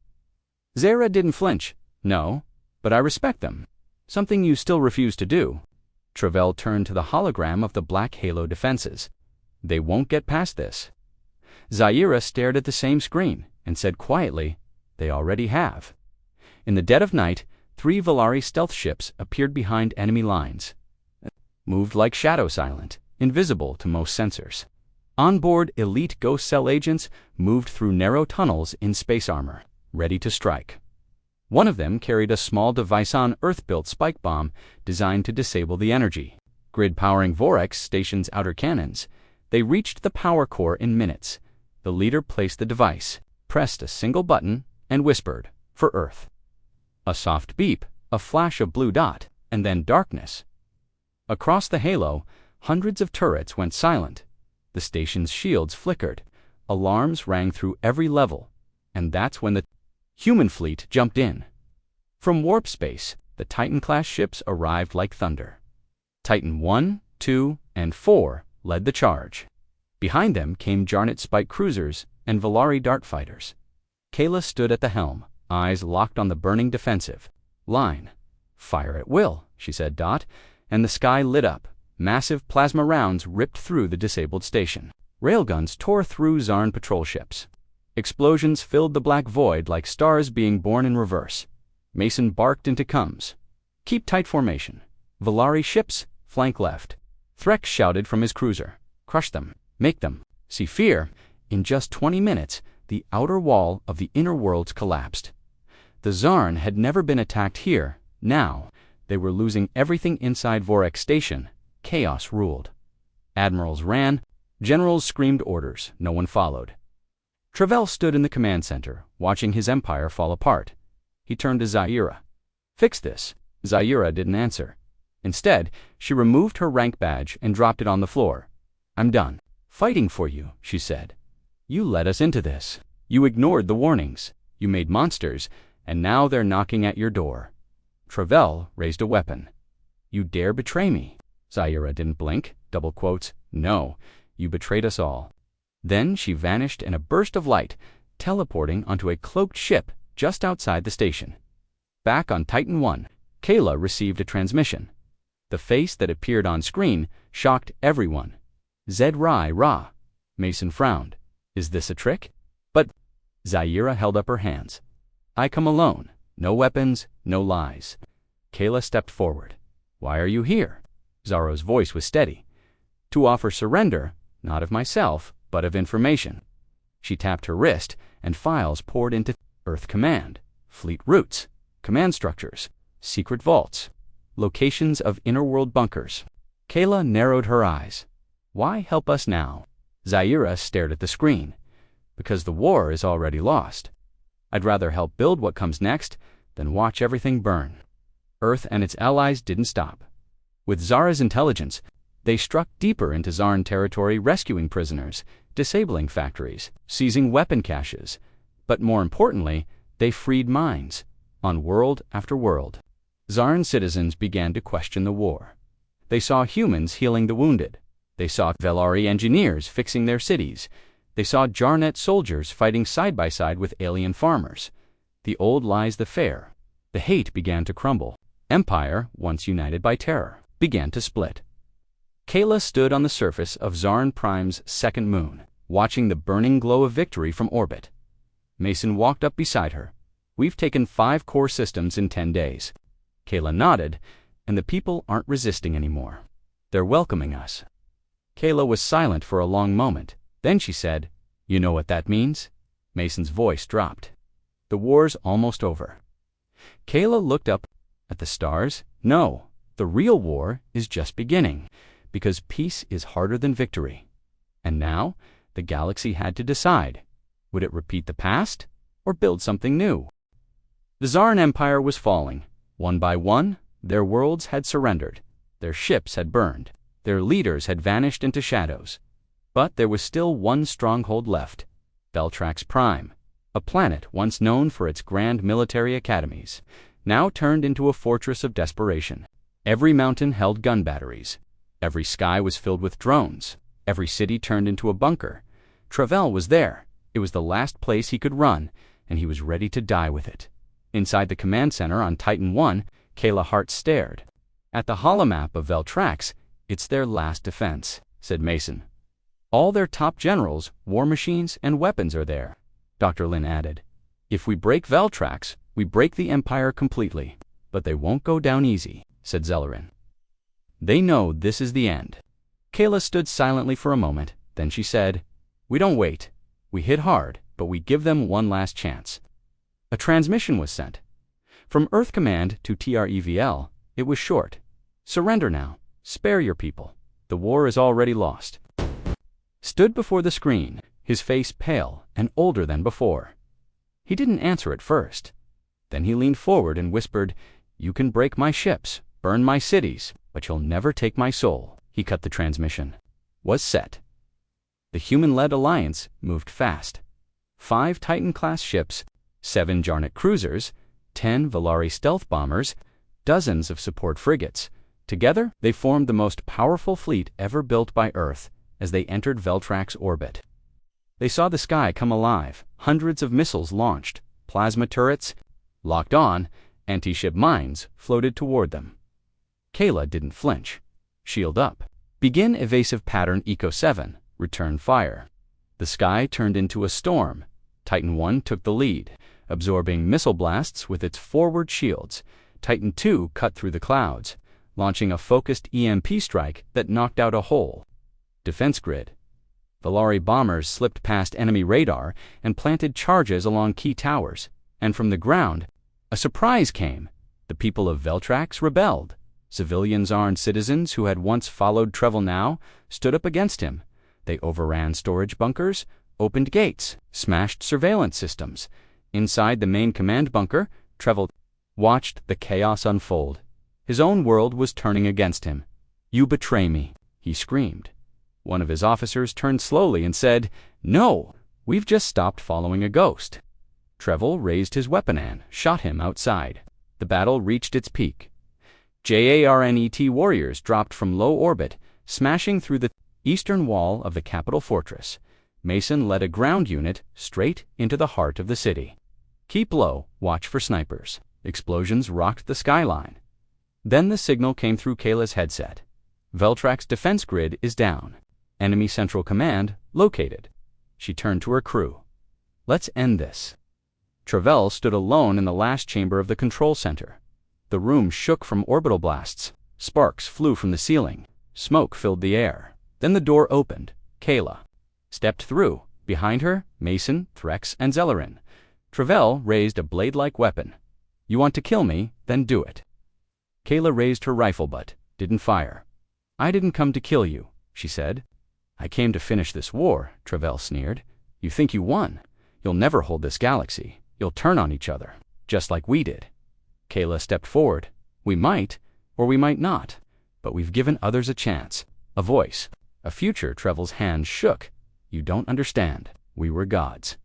Zara didn't flinch. No, but I respect them. Something you still refuse to do. Trevel turned to the hologram of the Black Halo defenses. They won't get past this. Zaira stared at the same screen and said quietly, they already have. In the dead of night, 3 Valari stealth ships appeared behind enemy lines. Moved like shadow silent, invisible to most sensors. Onboard elite Ghost Cell agents moved through narrow tunnels in space armor, ready to strike. One of them carried a small Device-on Earth-built spike bomb designed to disable the energy grid powering Vorex Station's outer cannons. They reached the power core in minutes. The leader placed the device, pressed a single button, and whispered, for Earth. A soft beep, a flash of blue dot, and then darkness. Across the halo, hundreds of turrets went silent. The station's shields flickered. Alarms rang through every level. And that's when the human fleet jumped in. From warp space, the Titan-class ships arrived like thunder. Titan 1, 2, and 4 led the charge. Behind them came Jarnet spike cruisers and Valari dart fighters. Kayla stood at the helm, eyes locked on the burning defensive line. Fire at will, she said, and the sky lit up. Massive plasma rounds ripped through the disabled station. Railguns tore through Zarn patrol ships. Explosions filled the black void like stars being born in reverse. Mason barked into comms. Keep tight formation. Valari ships, flank left. Threx shouted from his cruiser. Crush them. Make them see fear. In just 20 minutes, the outer wall of the inner worlds collapsed. The Zarn had never been attacked here. Now, they were losing everything inside Vorex Station. Chaos ruled. Admirals ran. Generals screamed orders. No one followed. Trevel stood in the command center, watching his empire fall apart. He turned to Zaira. Fix this. Zaira didn't answer. Instead, she removed her rank badge and dropped it on the floor. I'm done fighting for you, she said. You led us into this. You ignored the warnings. You made monsters, and now they're knocking at your door. Trevel raised a weapon. You dare betray me? Zaira didn't blink. Double quotes. No, you betrayed us all. Then she vanished in a burst of light, teleporting onto a cloaked ship just outside the station. Back on Titan 1, Kayla received a transmission. The face that appeared on screen shocked everyone. Zed-Rai Ra. Mason frowned. Is this a trick? But Zaira held up her hands. I come alone. No weapons, no lies. Kayla stepped forward. Why are you here? Zaro's voice was steady. To offer surrender, not of myself, but of information. She tapped her wrist, and files poured into Earth Command, fleet routes, command structures, secret vaults, locations of inner-world bunkers. Kayla narrowed her eyes. Why help us now? Zaira stared at the screen. Because the war is already lost. I'd rather help build what comes next than watch everything burn. Earth and its allies didn't stop. With Zara's intelligence, They struck deeper into Zarn territory, rescuing prisoners, disabling factories, seizing weapon caches. But more importantly, they freed mines, on world after world. Zarn citizens began to question the war. They saw humans healing the wounded. They saw Velari engineers fixing their cities. They saw Jarnet soldiers fighting side by side with alien farmers. The old lies the fair. The hate began to crumble. Empire, once united by terror, began to split. Kayla stood on the surface of Zarn Prime's second moon, watching the burning glow of victory from orbit. Mason walked up beside her. "We've taken 5 core systems in 10 days. Kayla nodded, "and the people aren't resisting anymore. They're welcoming us." Kayla was silent for a long moment. Then she said, "You know what that means?" Mason's voice dropped. "The war's almost over." Kayla looked up at the stars. "No, the real war is just beginning, because peace is harder than victory." And now, the galaxy had to decide. Would it repeat the past, or build something new? The Zarn Empire was falling. One by one, their worlds had surrendered. Their ships had burned. Their leaders had vanished into shadows. But there was still one stronghold left, Veltrax Prime, a planet once known for its grand military academies, now turned into a fortress of desperation. Every mountain held gun batteries. Every sky was filled with drones. Every city turned into a bunker. Travel was there. It was the last place he could run, and he was ready to die with it. Inside the command center on Titan 1, Kayla Hart stared. "At the holomap of Veltrax, it's their last defense," said Mason. "All their top generals, war machines, and weapons are there," Dr. Lin added. "If we break Veltrax, we break the Empire completely. But they won't go down easy," said Zellerin. "They know this is the end." Kayla stood silently for a moment. Then she said, "We don't wait. We hit hard, but we give them one last chance." A transmission was sent. From Earth Command to TREVL, it was short. "Surrender now. Spare your people. The war is already lost." Stood before the screen, his face pale and older than before. He didn't answer at first. Then he leaned forward and whispered, "You can break my ships, burn my cities, but you'll never take my soul." He cut the transmission. Was set. The human-led alliance moved fast. 5 Titan-class ships, 7 Jarnet cruisers, 10 Velari stealth bombers, dozens of support frigates. Together, they formed the most powerful fleet ever built by Earth as they entered Veltrax orbit. They saw the sky come alive, hundreds of missiles launched, plasma turrets locked on, anti-ship mines floated toward them. Kayla didn't flinch. Shield up. Begin evasive pattern Eco 7. Return fire. The sky turned into a storm. Titan 1 took the lead, absorbing missile blasts with its forward shields. Titan 2 cut through the clouds, launching a focused EMP strike that knocked out a whole defense grid. Velari bombers slipped past enemy radar and planted charges along key towers. And from the ground, a surprise came. The people of Veltrax rebelled. Civilian Zarn citizens who had once followed Trevel now stood up against him. They overran storage bunkers, opened gates, smashed surveillance systems. Inside the main command bunker, Trevel watched the chaos unfold. His own world was turning against him. "You betray me," he screamed. One of his officers turned slowly and said, "No, we've just stopped following a ghost." Trevel raised his weapon and shot him outside. The battle reached its peak. JARNET warriors dropped from low orbit, smashing through the eastern wall of the capital fortress. Mason led a ground unit straight into the heart of the city. "Keep low, watch for snipers." Explosions rocked the skyline. Then the signal came through Kayla's headset. "Veltrax defense grid is down. Enemy central command located." She turned to her crew. "Let's end this." Trevel stood alone in the last chamber of the control center. The room shook from orbital blasts. Sparks flew from the ceiling. Smoke filled the air. Then the door opened. Kayla stepped through. Behind her, Mason, Threx, and Zellerin. Trevel raised a blade-like weapon. "You want to kill me? Then do it." Kayla raised her rifle but didn't fire. "I didn't come to kill you," she said. "I came to finish this war," Trevel sneered. "You think you won? You'll never hold this galaxy. You'll turn on each other, just like we did." Kayla stepped forward. "We might, or we might not, but we've given others a chance. A voice. A future Trevel's hand shook. "You don't understand. We were gods."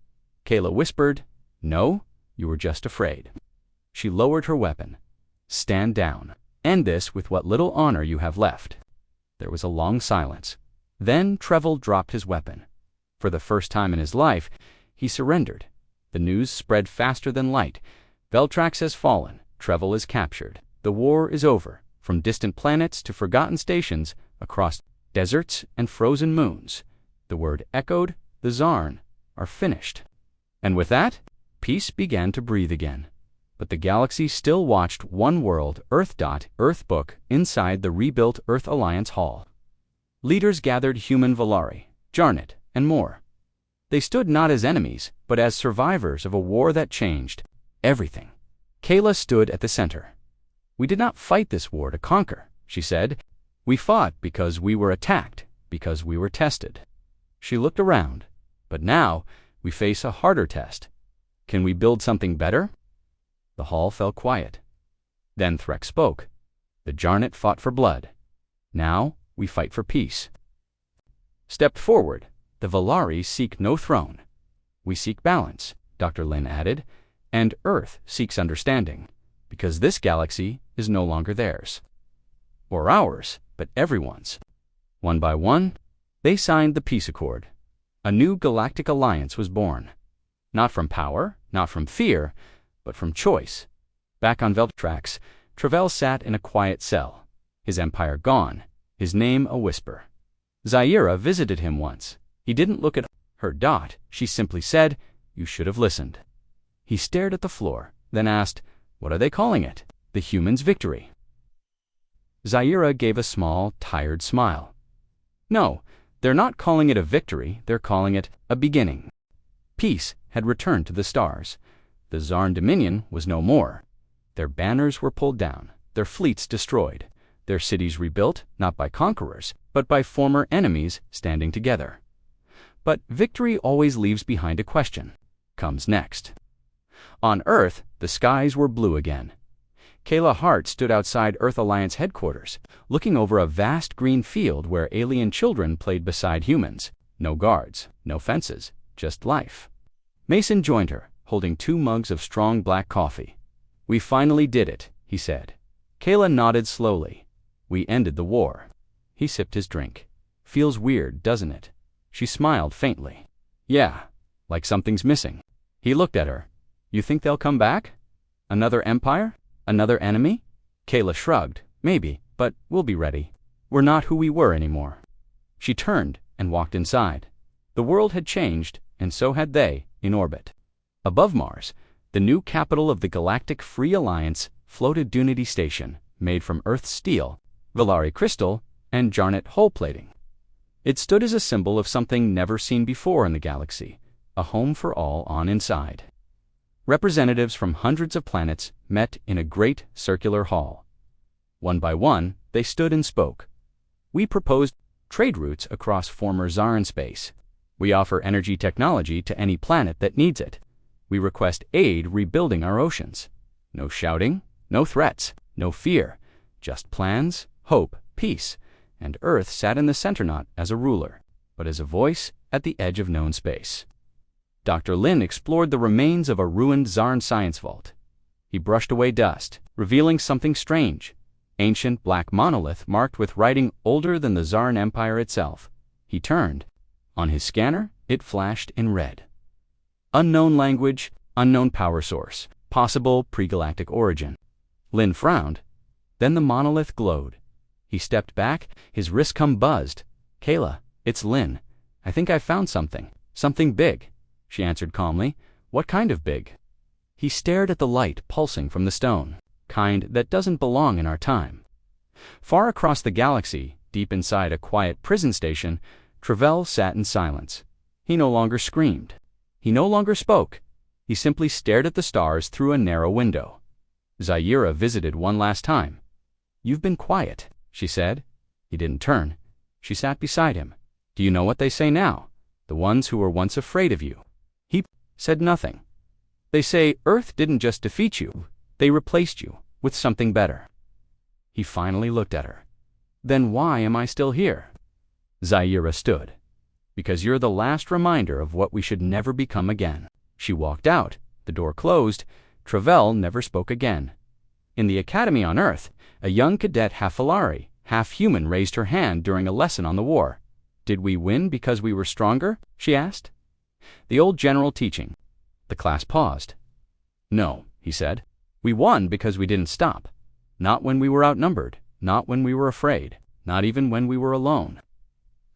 Kayla whispered, "No, you were just afraid." She lowered her weapon. "Stand down. End this with what little honor you have left." There was a long silence. Then Trevel dropped his weapon. For the first time in his life, he surrendered. The news spread faster than light. "Veltrax has fallen. Trevel is captured. The war is over. From distant planets to forgotten stations, across deserts and frozen moons." The word echoed, "The Zarn are finished." And with that, peace began to breathe again. But the galaxy still watched one world, Earth. Earth book inside the rebuilt Earth Alliance Hall. Leaders gathered human Valari, Jarnet, and more. They stood not as enemies, but as survivors of a war that changed everything. Kayla stood at the center. "We did not fight this war to conquer," she said. "We fought because we were attacked, because we were tested." She looked around. "But now, we face a harder test. Can we build something better?" The hall fell quiet. Then Threk spoke. "The Jarnet fought for blood. Now, we fight for peace." Stepped forward. "The Valari seek no throne. We seek balance," Dr. Lin added, "and Earth seeks understanding, because this galaxy is no longer theirs. Or ours, but everyone's." One by one, they signed the peace accord. A new galactic alliance was born. Not from power, not from fear, but from choice. Back on Veltrax, Trevel sat in a quiet cell, his empire gone, his name a whisper. Zaira visited him once. He didn't look at her. She simply said, "You should have listened." He stared at the floor, then asked, "What are they calling it?" "The human's victory." Zaira gave a small, tired smile. "No, they're not calling it a victory, they're calling it a beginning." Peace had returned to the stars. The Zarn Dominion was no more. Their banners were pulled down, their fleets destroyed, their cities rebuilt, not by conquerors, but by former enemies standing together. But victory always leaves behind a question. Comes next. On Earth, the skies were blue again. Kayla Hart stood outside Earth Alliance headquarters, looking over a vast green field where alien children played beside humans. No guards, no fences, just life. Mason joined her, holding 2 mugs of strong black coffee. "We finally did it," he said. Kayla nodded slowly. "We ended the war." He sipped his drink. "Feels weird, doesn't it?" She smiled faintly. "Yeah, like something's missing." He looked at her. "You think they'll come back? Another empire? Another enemy?" Kayla shrugged. "Maybe, but we'll be ready. We're not who we were anymore." She turned and walked inside. The world had changed, and so had they, in orbit. Above Mars, the new capital of the Galactic Free Alliance, floated Dunity Station, made from Earth's steel, Valari crystal, and Jarnet hull plating. It stood as a symbol of something never seen before in the galaxy, a home for all on inside. Representatives from hundreds of planets met in a great circular hall. One by one, they stood and spoke. "We proposed trade routes across former Zarn space. We offer energy technology to any planet that needs it. We request aid rebuilding our oceans. No shouting, no threats, no fear, just plans, hope, peace." And Earth sat in the center not as a ruler, but as a voice at the edge of known space. Dr. Lin explored the remains of a ruined Zarn science vault. He brushed away dust, revealing something strange. Ancient black monolith marked with writing older than the Zarn Empire itself. He turned. On his scanner, it flashed in red. Unknown language, unknown power source, possible pre-galactic origin. Lin frowned. Then the monolith glowed. He stepped back, his wrist buzzed. "Kayla, it's Lin. I think I found something. Something big." She answered calmly. "What kind of big?" He stared at the light pulsing from the stone, kind that doesn't belong in our time. Far across the galaxy, deep inside a quiet prison station, Trevel sat in silence. He no longer screamed. He no longer spoke. He simply stared at the stars through a narrow window. Zaira visited one last time. "You've been quiet," she said. He didn't turn. She sat beside him. "Do you know what they say now? The ones who were once afraid of you." He said nothing. "They say Earth didn't just defeat you, they replaced you with something better." He finally looked at her. "Then why am I still here?" Zaira stood. Because you're the last reminder of what we should never become again. She walked out. The door closed. Travell never spoke again. In the academy on Earth, a young cadet half Alari, half human raised her hand during a lesson on the war. Did we win because we were stronger? She asked. The old general teaching. The class paused. No, he said. We won because we didn't stop. Not when we were outnumbered, not when we were afraid, not even when we were alone.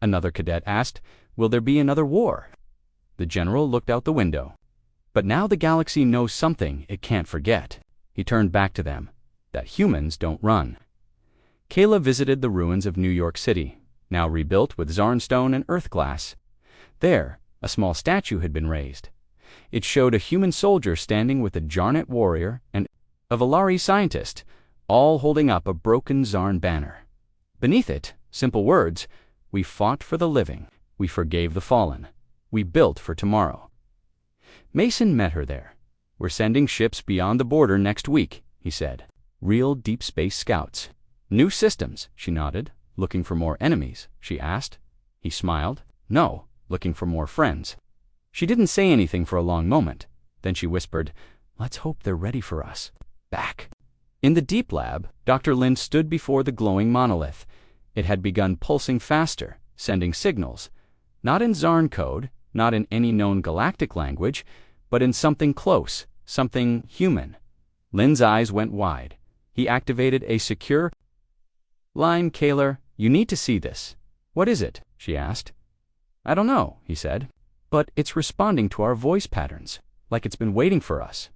Another cadet asked, will there be another war? The general looked out the window. But now the galaxy knows something it can't forget. He turned back to them, that humans don't run. Kayla visited the ruins of New York City, now rebuilt with Zarnstone and earth glass. There, a small statue had been raised. It showed a human soldier standing with a Jarnet warrior and a Valari scientist, all holding up a broken Zarn banner. Beneath it, simple words, we fought for the living, we forgave the fallen, we built for tomorrow. Mason met her there. We're sending ships beyond the border next week, he said. Real deep space scouts. New systems, she nodded. Looking for more enemies, she asked. He smiled. No, looking for more friends. She didn't say anything for a long moment. Then she whispered, let's hope they're ready for us. Back. In the deep lab, Dr. Lin stood before the glowing monolith. It had begun pulsing faster, sending signals. Not in Zarn code, not in any known galactic language, but in something close, something human. Lin's eyes went wide. He activated a secure line. Kaler, you need to see this. What is it? She asked. I don't know, he said. But it's responding to our voice patterns, like it's been waiting for us.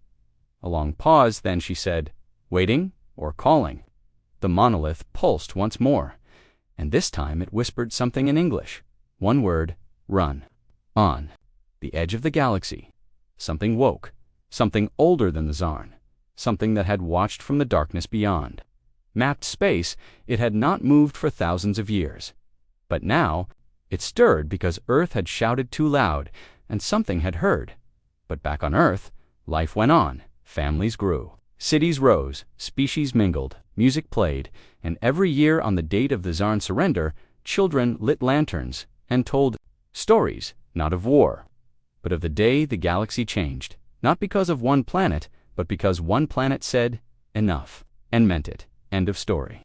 A long pause, then she said, waiting or calling? The monolith pulsed once more, and this time it whispered something in English. One word, run. On. The edge of the galaxy. Something woke, something older than the Zarn, something that had watched from the darkness beyond. Mapped space, it had not moved for thousands of years. But now, it stirred because Earth had shouted too loud, and something had heard. But back on Earth, life went on, families grew. Cities rose, species mingled, music played, and every year on the date of the Zarn surrender, children lit lanterns and told stories, not of war, but of the day the galaxy changed, not because of one planet, but because one planet said, enough, and meant it. End of story.